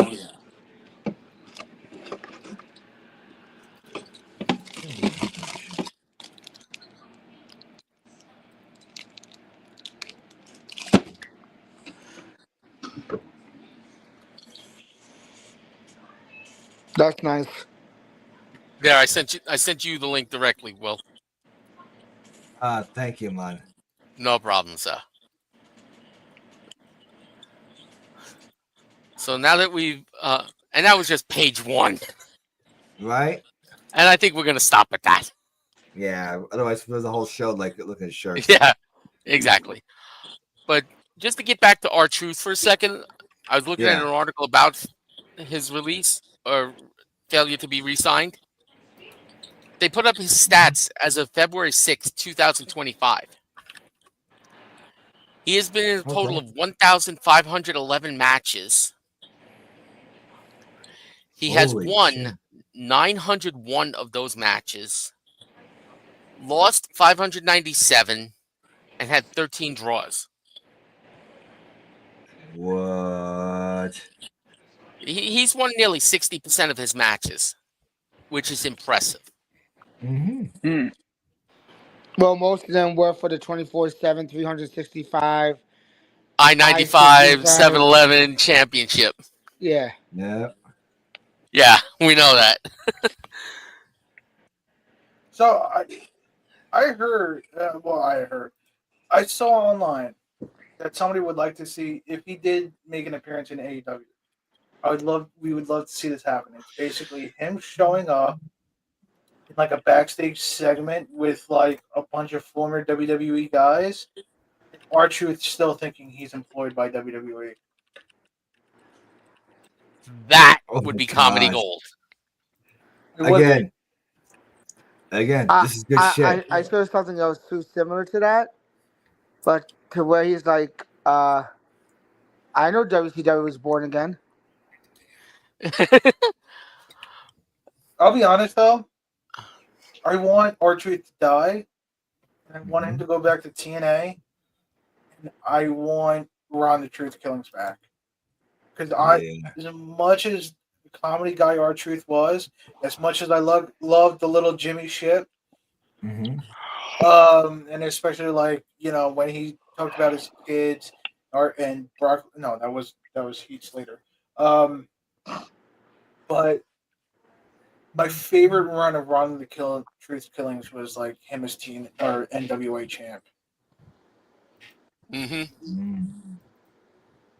That's nice. There, I sent you the link directly, Will. Thank you, man. No problem, sir. So now that we've and that was just page 1. Right? And I think we're gonna stop at that. Yeah. Otherwise, there's a whole show like looking at shirts. Yeah, exactly. But just to get back to R-Truth for a second, I was looking at Yeah. an article about his release or failure to be re-signed. They put up his stats as of February 6th, 2025. He has been in a total Okay. of 1,511 matches. He has Holy won shit. 901 of those matches, lost 597, and had 13 draws. What? He's won nearly 60% of his matches, which is impressive. Mm-hmm. Well, most of them were for the 24/7, 365. I-95 I-65. 7-Eleven championship. Yeah. Yeah. Yeah, we know that. So I heard. I saw online that somebody would like to see if he did make an appearance in AEW. We would love to see this happen. It's basically him showing up in like a backstage segment with like a bunch of former WWE guys. R-Truth still thinking he's employed by WWE. That Oh would my be comedy gosh. gold. It would be. Again, I, this is good I, shit. I saw something else too similar to that, but to where he's like, I know WCW was born again. I'll be honest though. I want R-Truth to die. And I want him to go back to TNA. And I want Ron the Truth Killings back. Because Yeah. as much as the comedy guy R-Truth was, as much as I loved the little Jimmy shit, Mm-hmm. and especially like when he talked about his kids, and Brock. No, that was Heath Slater. But my favorite run of Ron the Truth Killings was like him as teen or NWA champ. Mm-hmm.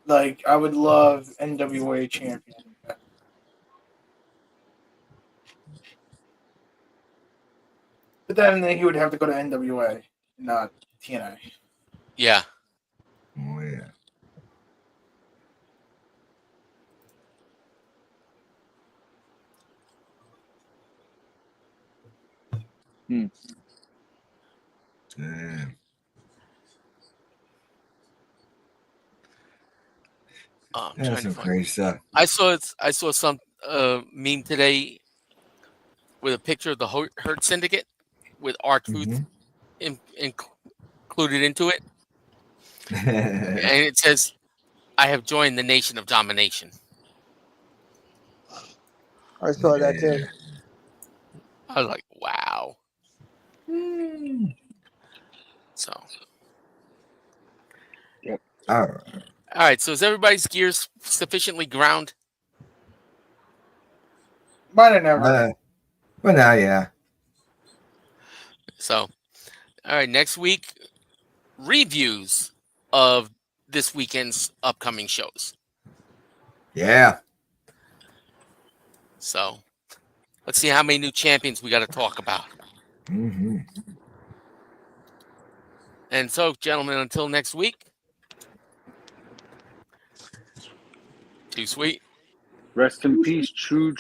Like I would love NWA champion. But then he would have to go to NWA, not TNA. Yeah. Oh yeah. Damn. I'm That's trying to some find. crazy stuff. I saw some meme today with a picture of the Hurt Syndicate with R-Truth included into it, and it says, "I have joined the Nation of Domination." I saw that too. I was like, "Wow!" So, All right. all right. So, is everybody's gears sufficiently ground? Might have never. But now, yeah. So, all right, next week, reviews of this weekend's upcoming shows. Yeah. So, let's see how many new champions we got to talk about. Mm-hmm. And so, gentlemen, until next week, too sweet. Rest in peace, True